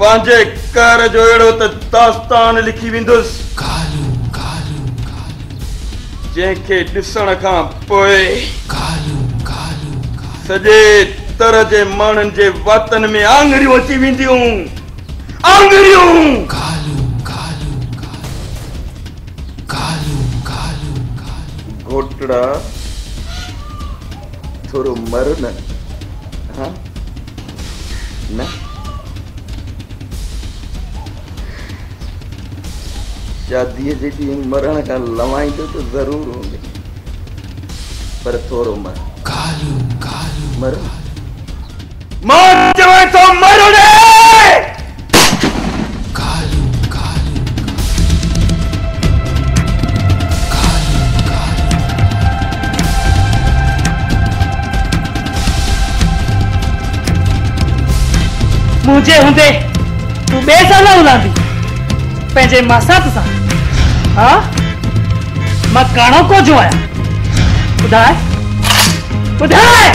पंहिंजे कर जो अहिड़ो त दास्तान लिखी वेंदुसि जंहिंखे ॾिसण खां पोइ सॼे तरह जे माण्हुनि जे वतन में आङुरियूं अची वेंदियूं आङुरियूं। घोटड़ा थोरो मर न हाँ न शादीअ जे ॾींहुं मरण खां लवाईंदो त ज़रूर हूंदे पर थोरो मर मर मां चवां थो मर रे। मुझे हुंदे तू ॿिए सां न उलांदी पंहिंजे मासात सां हाँ मां काणो को जो आहियां ॿुधाए ॿुधाए।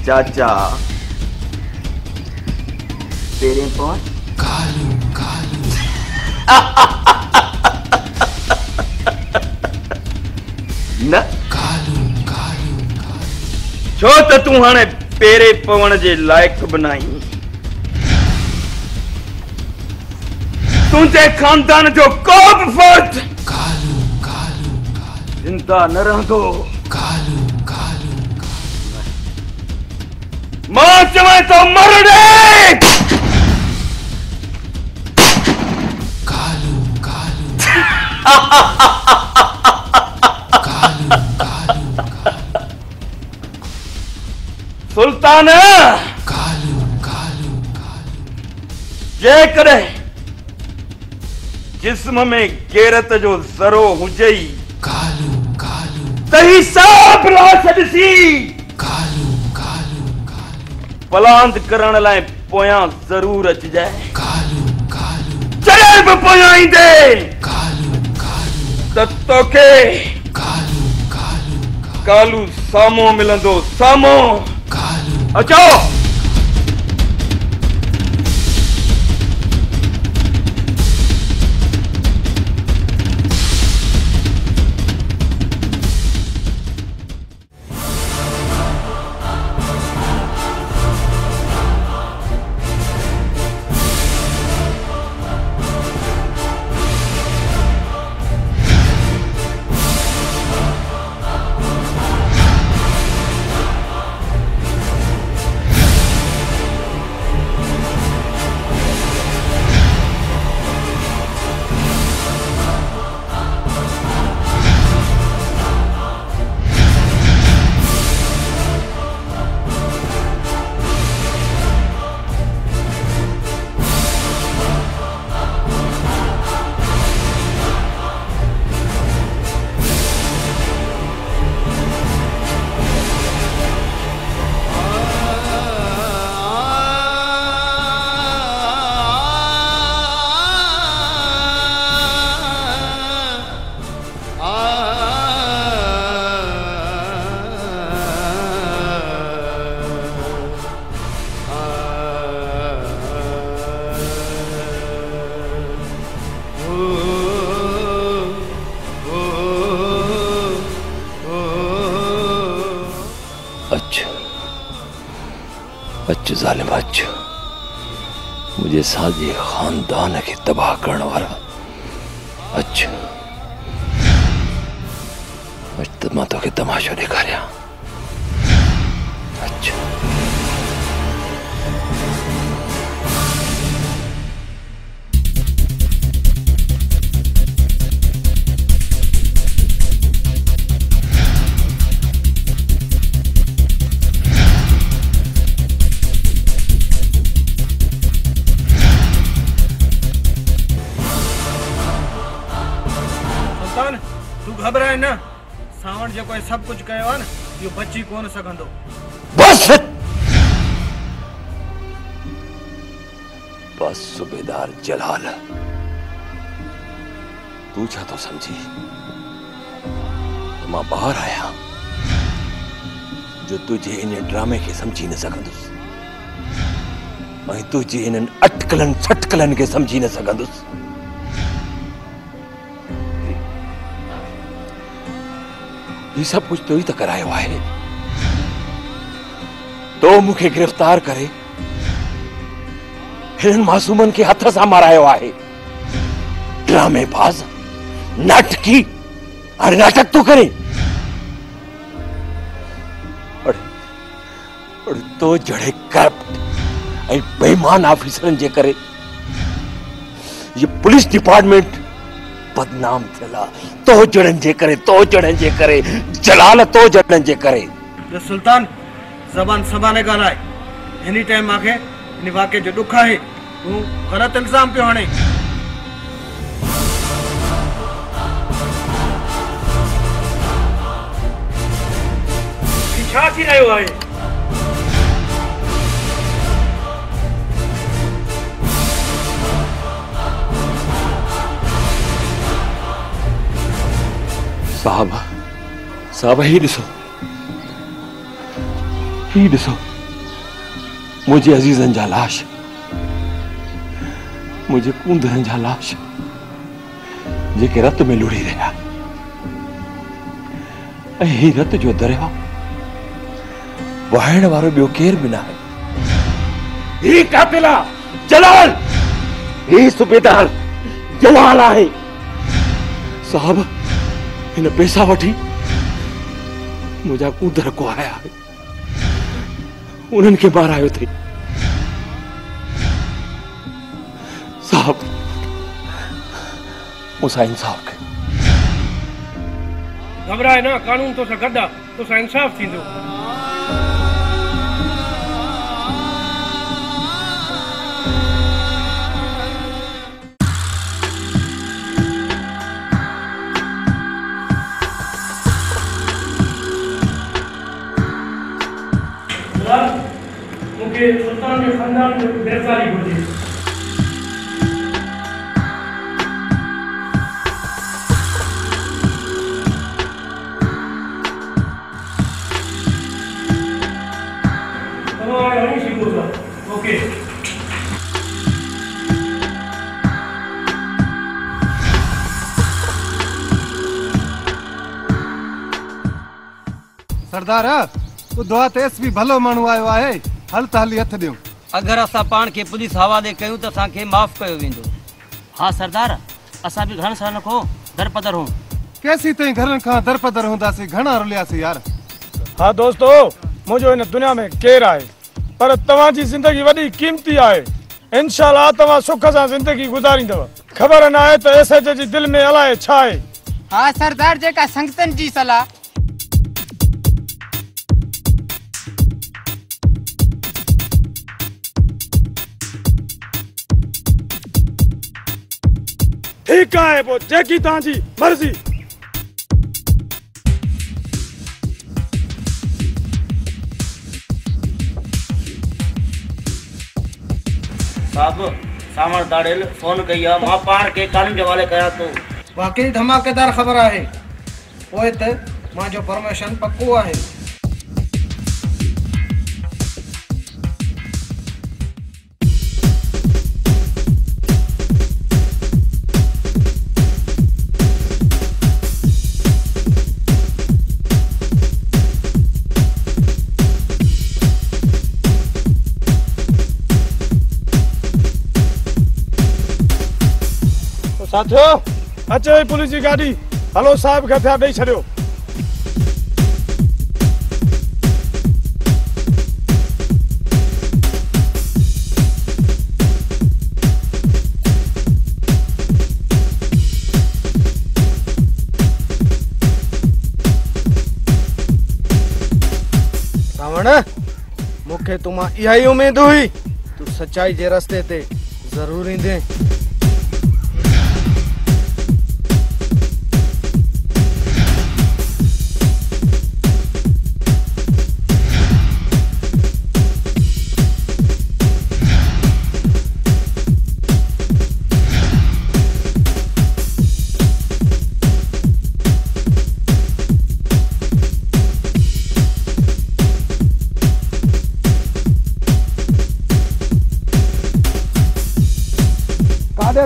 चाचा तेरे पवन कालू कालू न कालू कालू छो त तू हाणे पेरे पवण जे लायक बनाई तुझे खानदान जो को भी फर्द कालू कालू जिंदा न रहंदो कालू कालू मां चवे तो मर दे कालू कालू सुल्तान कालू कालू जे करे जिस्म में गैरत जो ज़रो हुजई कालू कालू तही साफ लाश ॾिसी कालू पलांद करण लाइ पोयां ज़रूर अचिजाए कालू कालू जॾहिं बि पोयां ईंदे कालू त तोखे कालू कालू साम्हूं मिलंदो साम्हूं अचो अच ज़ालिम अच मुझे साजे खानदान के तबाह करण वारा अच अच त मां तोखे तमाशो ॾेखारियां अच तू घबराए न सावण जो कोई सब कुछ कयो है न यो बची कोन सकंदो बस बस सूबेदार जलाल तू छा तो समझी मां बाहर आया जो तुझे इन ड्रामे के समझी न सकंदुस मैं तुझे इन अटकलन छटकलन के समझी न सकंदुस ये सब कुछ तो ही तो करायो है तो मुखे गिरफ्तार करे हिन मासूमन के हथ सां मारायो है ड्रामेबाज नाटकी अरे नाटक तो करे और तो जड़े करप्ट ऐं बेईमान ऑफिसरन जे करे ये पुलिस डिपार्टमेंट बदनाम थियला तो जड़न जे करे जलाल तो जड़न जे करे जो सुल्तान जबान सबाने गालाए एनी टाइम आके इन वाके जो दुख है तू गलत इल्जाम पे हणे छा थी रहियो आहे साहब ही ॾिसो मुझे अजीजन जा लाश, मुझे कूंदरनि जा लाश जेके रत में लुड़ी रहा। ही रत जो दरिया वहाण वारो ॿियो केर भी ना है। ही कातिला जलाल, ही सुबेदार जलाल आहे। साहब इन पैसा वठी मुझा कूदर को आया है, उन्हनि खे मारायो थे। साहब मुसा इंसाफ कयो। घबराए ना, कानून तो सा गड्डा तो सा इंसाफ थींदो। मुझे सुल्तान के खानदान में गिरफ्तारी हो गई। ओके सरदार ॿुधो त एसपी भलो माण्हू आयो आहे, हल त हली हथ ॾियूं। अगर असां पाण खे पुलिस हवाले कयूं त असांखे माफ़ कयो वेंदो। हाँ सरदार, असां बि घण साल खां दरपदर हूं। केसी ताईं घरनि खां दरपदर हूंदासीं, घणा रुलियासीं यार। हाँ दोस्तो, मुझो इन दुनिया में केर आहे, पर तव्हांजी जिंदगी वॾी कीमती आहे। इंशाअल्लाह तव्हां सुख सां जिंदगी गुज़ारींदव। ख़बर न आहे त एसएच जी दिल में अलाए छा आहे। हाँ सरदार, जेका संगतन जी सलाह। ठीक है, वो जेकी तांजी मर्जी। साहब सामण दाड़ेल फोन कया, मां पाण के कानून के हवाले कया तो। वाकई धमाकेदार ख़बर आहे। पोइ त मां जो परमिशन पक्को आहे। साथियों, अचे पुलिस जी गाड़ी, हलो साहब खे हथियार ॾेई छॾियो। सावण, मूंखे तूं मां इहा ई उमेद हुई, तूं सचाई जे रस्ते ते ज़रूर ईंदे।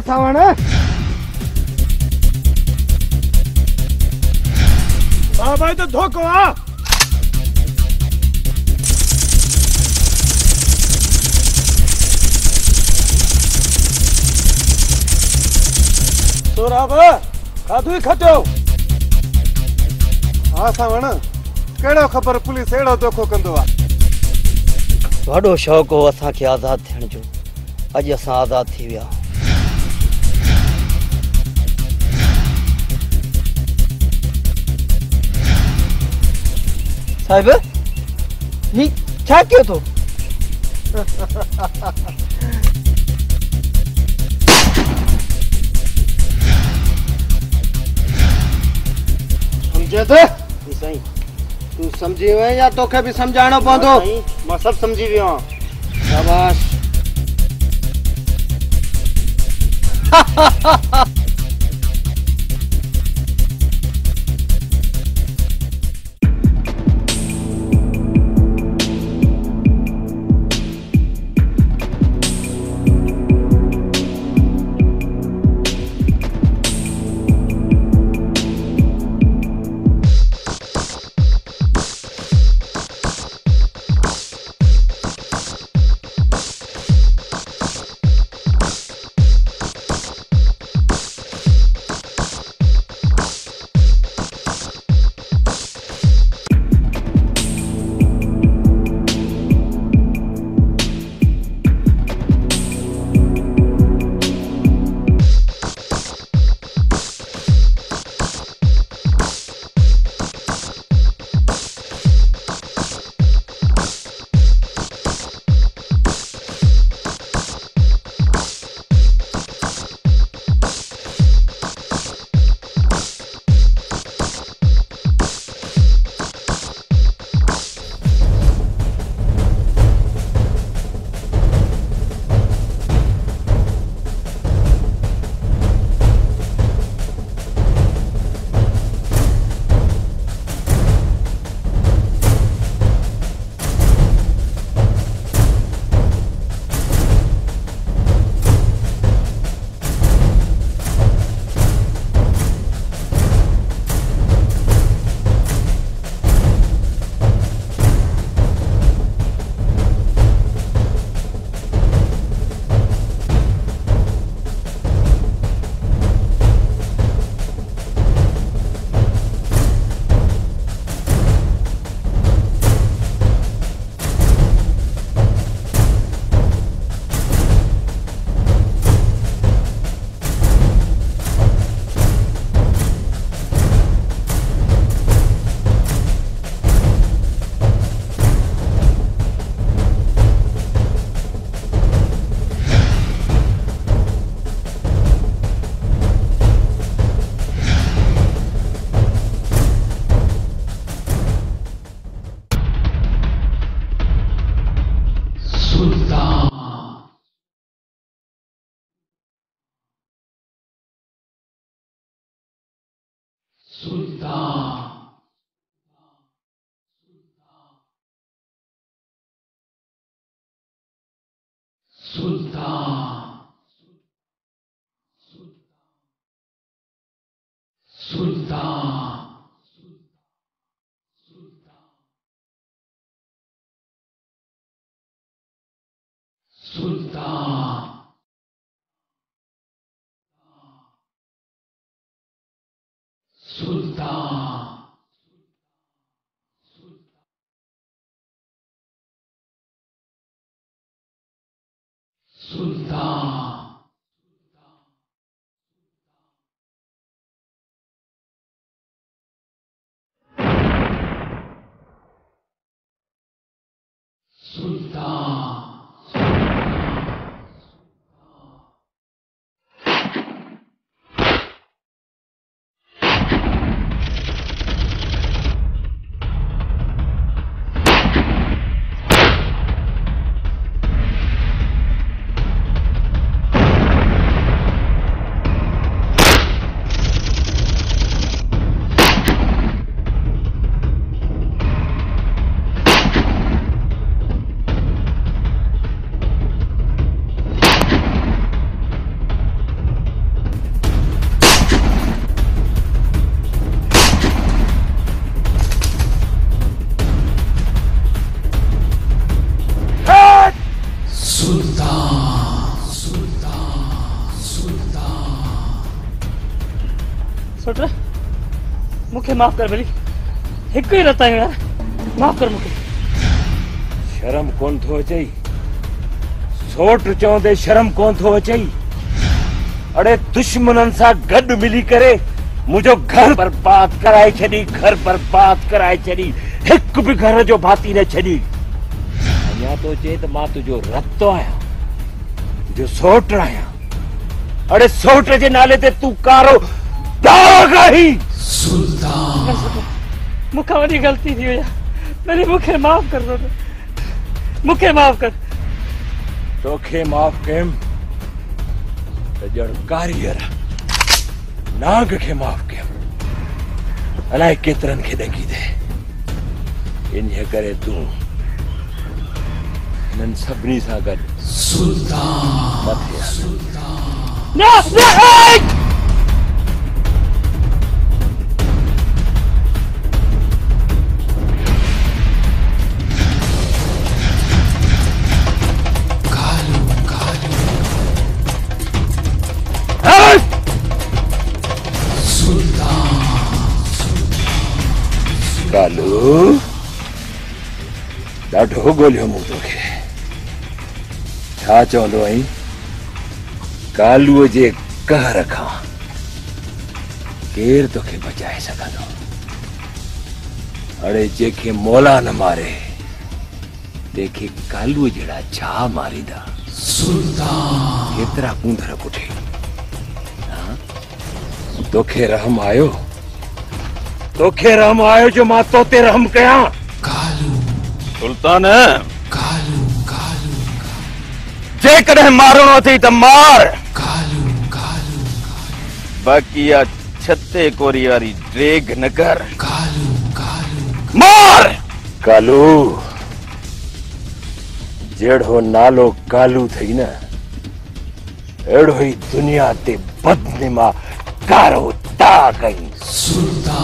सावण, हाँ भाई तो धोखो आ। सोराब खाधू ही खटियो। हाँ सावण, कहिड़ो ख़बर पुलिस अहिड़ो धोखो कंदो आहे। वॾो शौक़ हो असांखे आज़ाद थियण जो, अॼु असां आज़ाद थी विया। साहिब, ही छा कयो तो? समझे थे? साईं, तू समझी वियो या तोखे भी समझाइणो पवंदो? मां सब समझी वियो आहियां। शाबाश। सुल्तान सुल्तान सुल्तान सुल्तान सुल्तान सुल्तान सुल्तान सोट मुखे माफ कर भली हिक ही रता यार माफ कर मुखे शर्म कोन थो अचई सोट चवंदे शर्म कोन थो अचई अड़े दुश्मनन सा गड मिली करे मुझो घर बर्बाद कराए छड़ी घर बर्बाद कराए छड़ी एक भी घर जो भाती न छड़ी अञा तो चे त मां तुझो रतो आया तुझो सोट आया अड़े सोट जे नाले ते तू कारो दाग आई सुल्तान मुखा वडी गलती थी हुया मेरी मुखे माफ कर दो मुखे माफ कर तोखे माफ कयम त जण कारीगर नाग के माफ कयम अलाए केतरन खे ॾकी दे इन करे तू इन्हनि सभिनी सां गॾु सुल्तान मथे सुल्तान ना कालू ॾाढो ॻोल्हियो मूं तोखे छा चवंदो आहीं कालूअ जे कहर खां केरु तोखे बचाए सघंदो अड़े जेके मौला न मारे तंहिंखे कालूअ जहिड़ा छा मारींदा सुल्तान केतिरा कूंदर पुठे तोखे रहम आयो तोखे रहम आयो जो मां तोते रहम कयां कालू सुल्तान कालू कालू जेकॾहिं मारणो अथई त मार कालू कालू बाक़ी इहा छते कोरी वारी ड्रेग न कर कालू कालू मार कालू जहिड़ो नालो कालू थई न अहिड़ो ई दुनिया ते बदनिमा कारो ता कई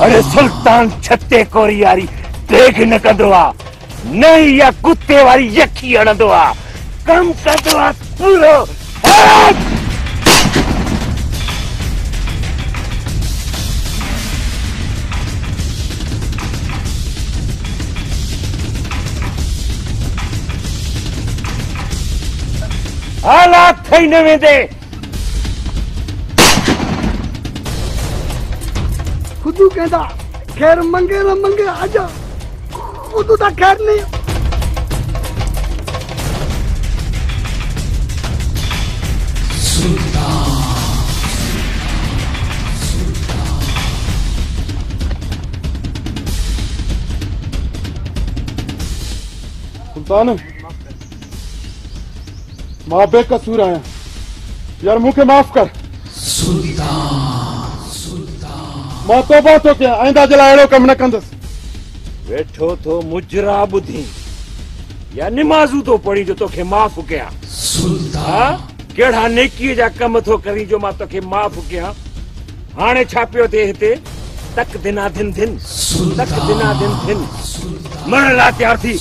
अरे सुल्तान छते कोरी वारी देख न कंदो आहे न इहा कुत्ते वारी यखी हणंदो आहे कम कंदो आहे पूरो हालात थई न वेंदे खुदू कहता खैर मंगे न मंगे आजा खुदू तो खैर नहीं सुल्तान मां बेकसूर आया यार मुझे माफ कर सुल्तान सुल्तान मां तौबा थो कयां आइंदा जे लाइ अहिड़ो कमु न कंदुसि। वेठो थो मुजरा ॿुधी या निमाज़ू तो पढ़ी जो तोखे माफ़ कयां। कहिड़ा नेकीअ जा कम थो करी जो मां तोखे माफ़ कयां। हाणे छा पियो थिए हिते? तक दिना दिन दिन तक दिना दिन दिन मरण लाइ तयार थी।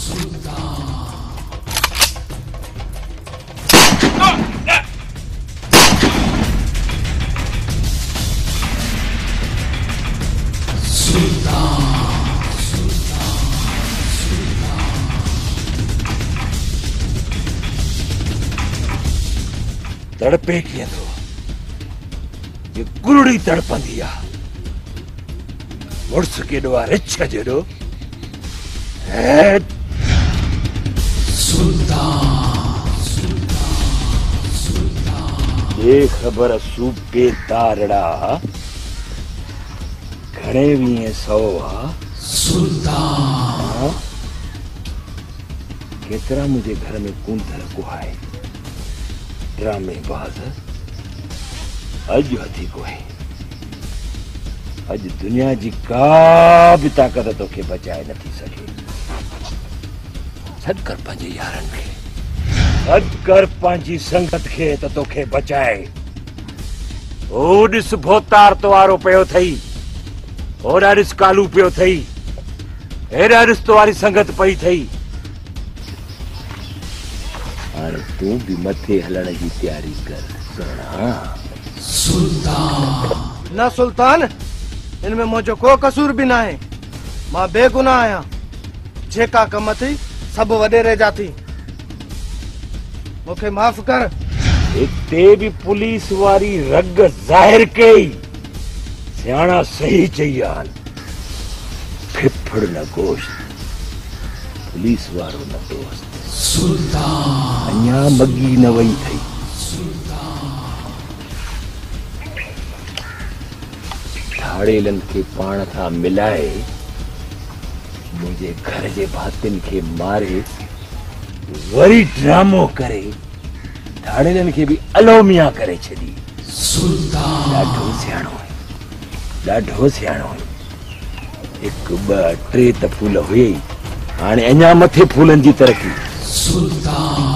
तड़पे कीअं थो? ये गुरड़ी तड़पंदी आहे। मुड़ुस केॾो आहे रिछ जहिड़ो। ये ख़बर सूबे तारड़ा घणे वीह सौ आहे। केतिरा मुंहिंजे घर में कूंथर कुहाए ड्रामेबाज़ अॼु हथी कोई। अॼु दुनिया जी का बि ताक़त तोखे बचाए नथी सघे। सॾु कर पंहिंजे यारनि खे, सॾु कर पंहिंजी संगत खे त तोखे बचाए। ओ ॾिस भोतार तवारो पियो अथई, ओॾा ॾिस कालू पियो अथई, हेॾा ॾिस तवारी संगत पई अथई। हाणे तूं बि मथे हलण जी तयारी कर सोना। सुल्तान न सुल्तान, इनमें मुझो को कसूर भी ना है। मां बेगुनाह आया। जेका कम थी सब वडेरे जा थी। मुखे माफ कर। इते भी पुलिस वारी रग जाहिर कई। सियाणा सही चई आन। फिफड़ न गोश्त, पुलिस वारो न दोस्त। सुल्तान अञा मगी न वई थई। ठाड़ेलन के पाण खां मिलाए मुझे घर जे भातिन के मारे वरी ड्रामो करे ठाड़ेलन के भी अलोमिया करे छड़ी। सुल्तान ॾाढो सियाणो है, ॾाढो सियाणो है। एक ॿ टे त फूल हुए, हाणे अञा मथे फूलन जी तरक़ी। सुल्तान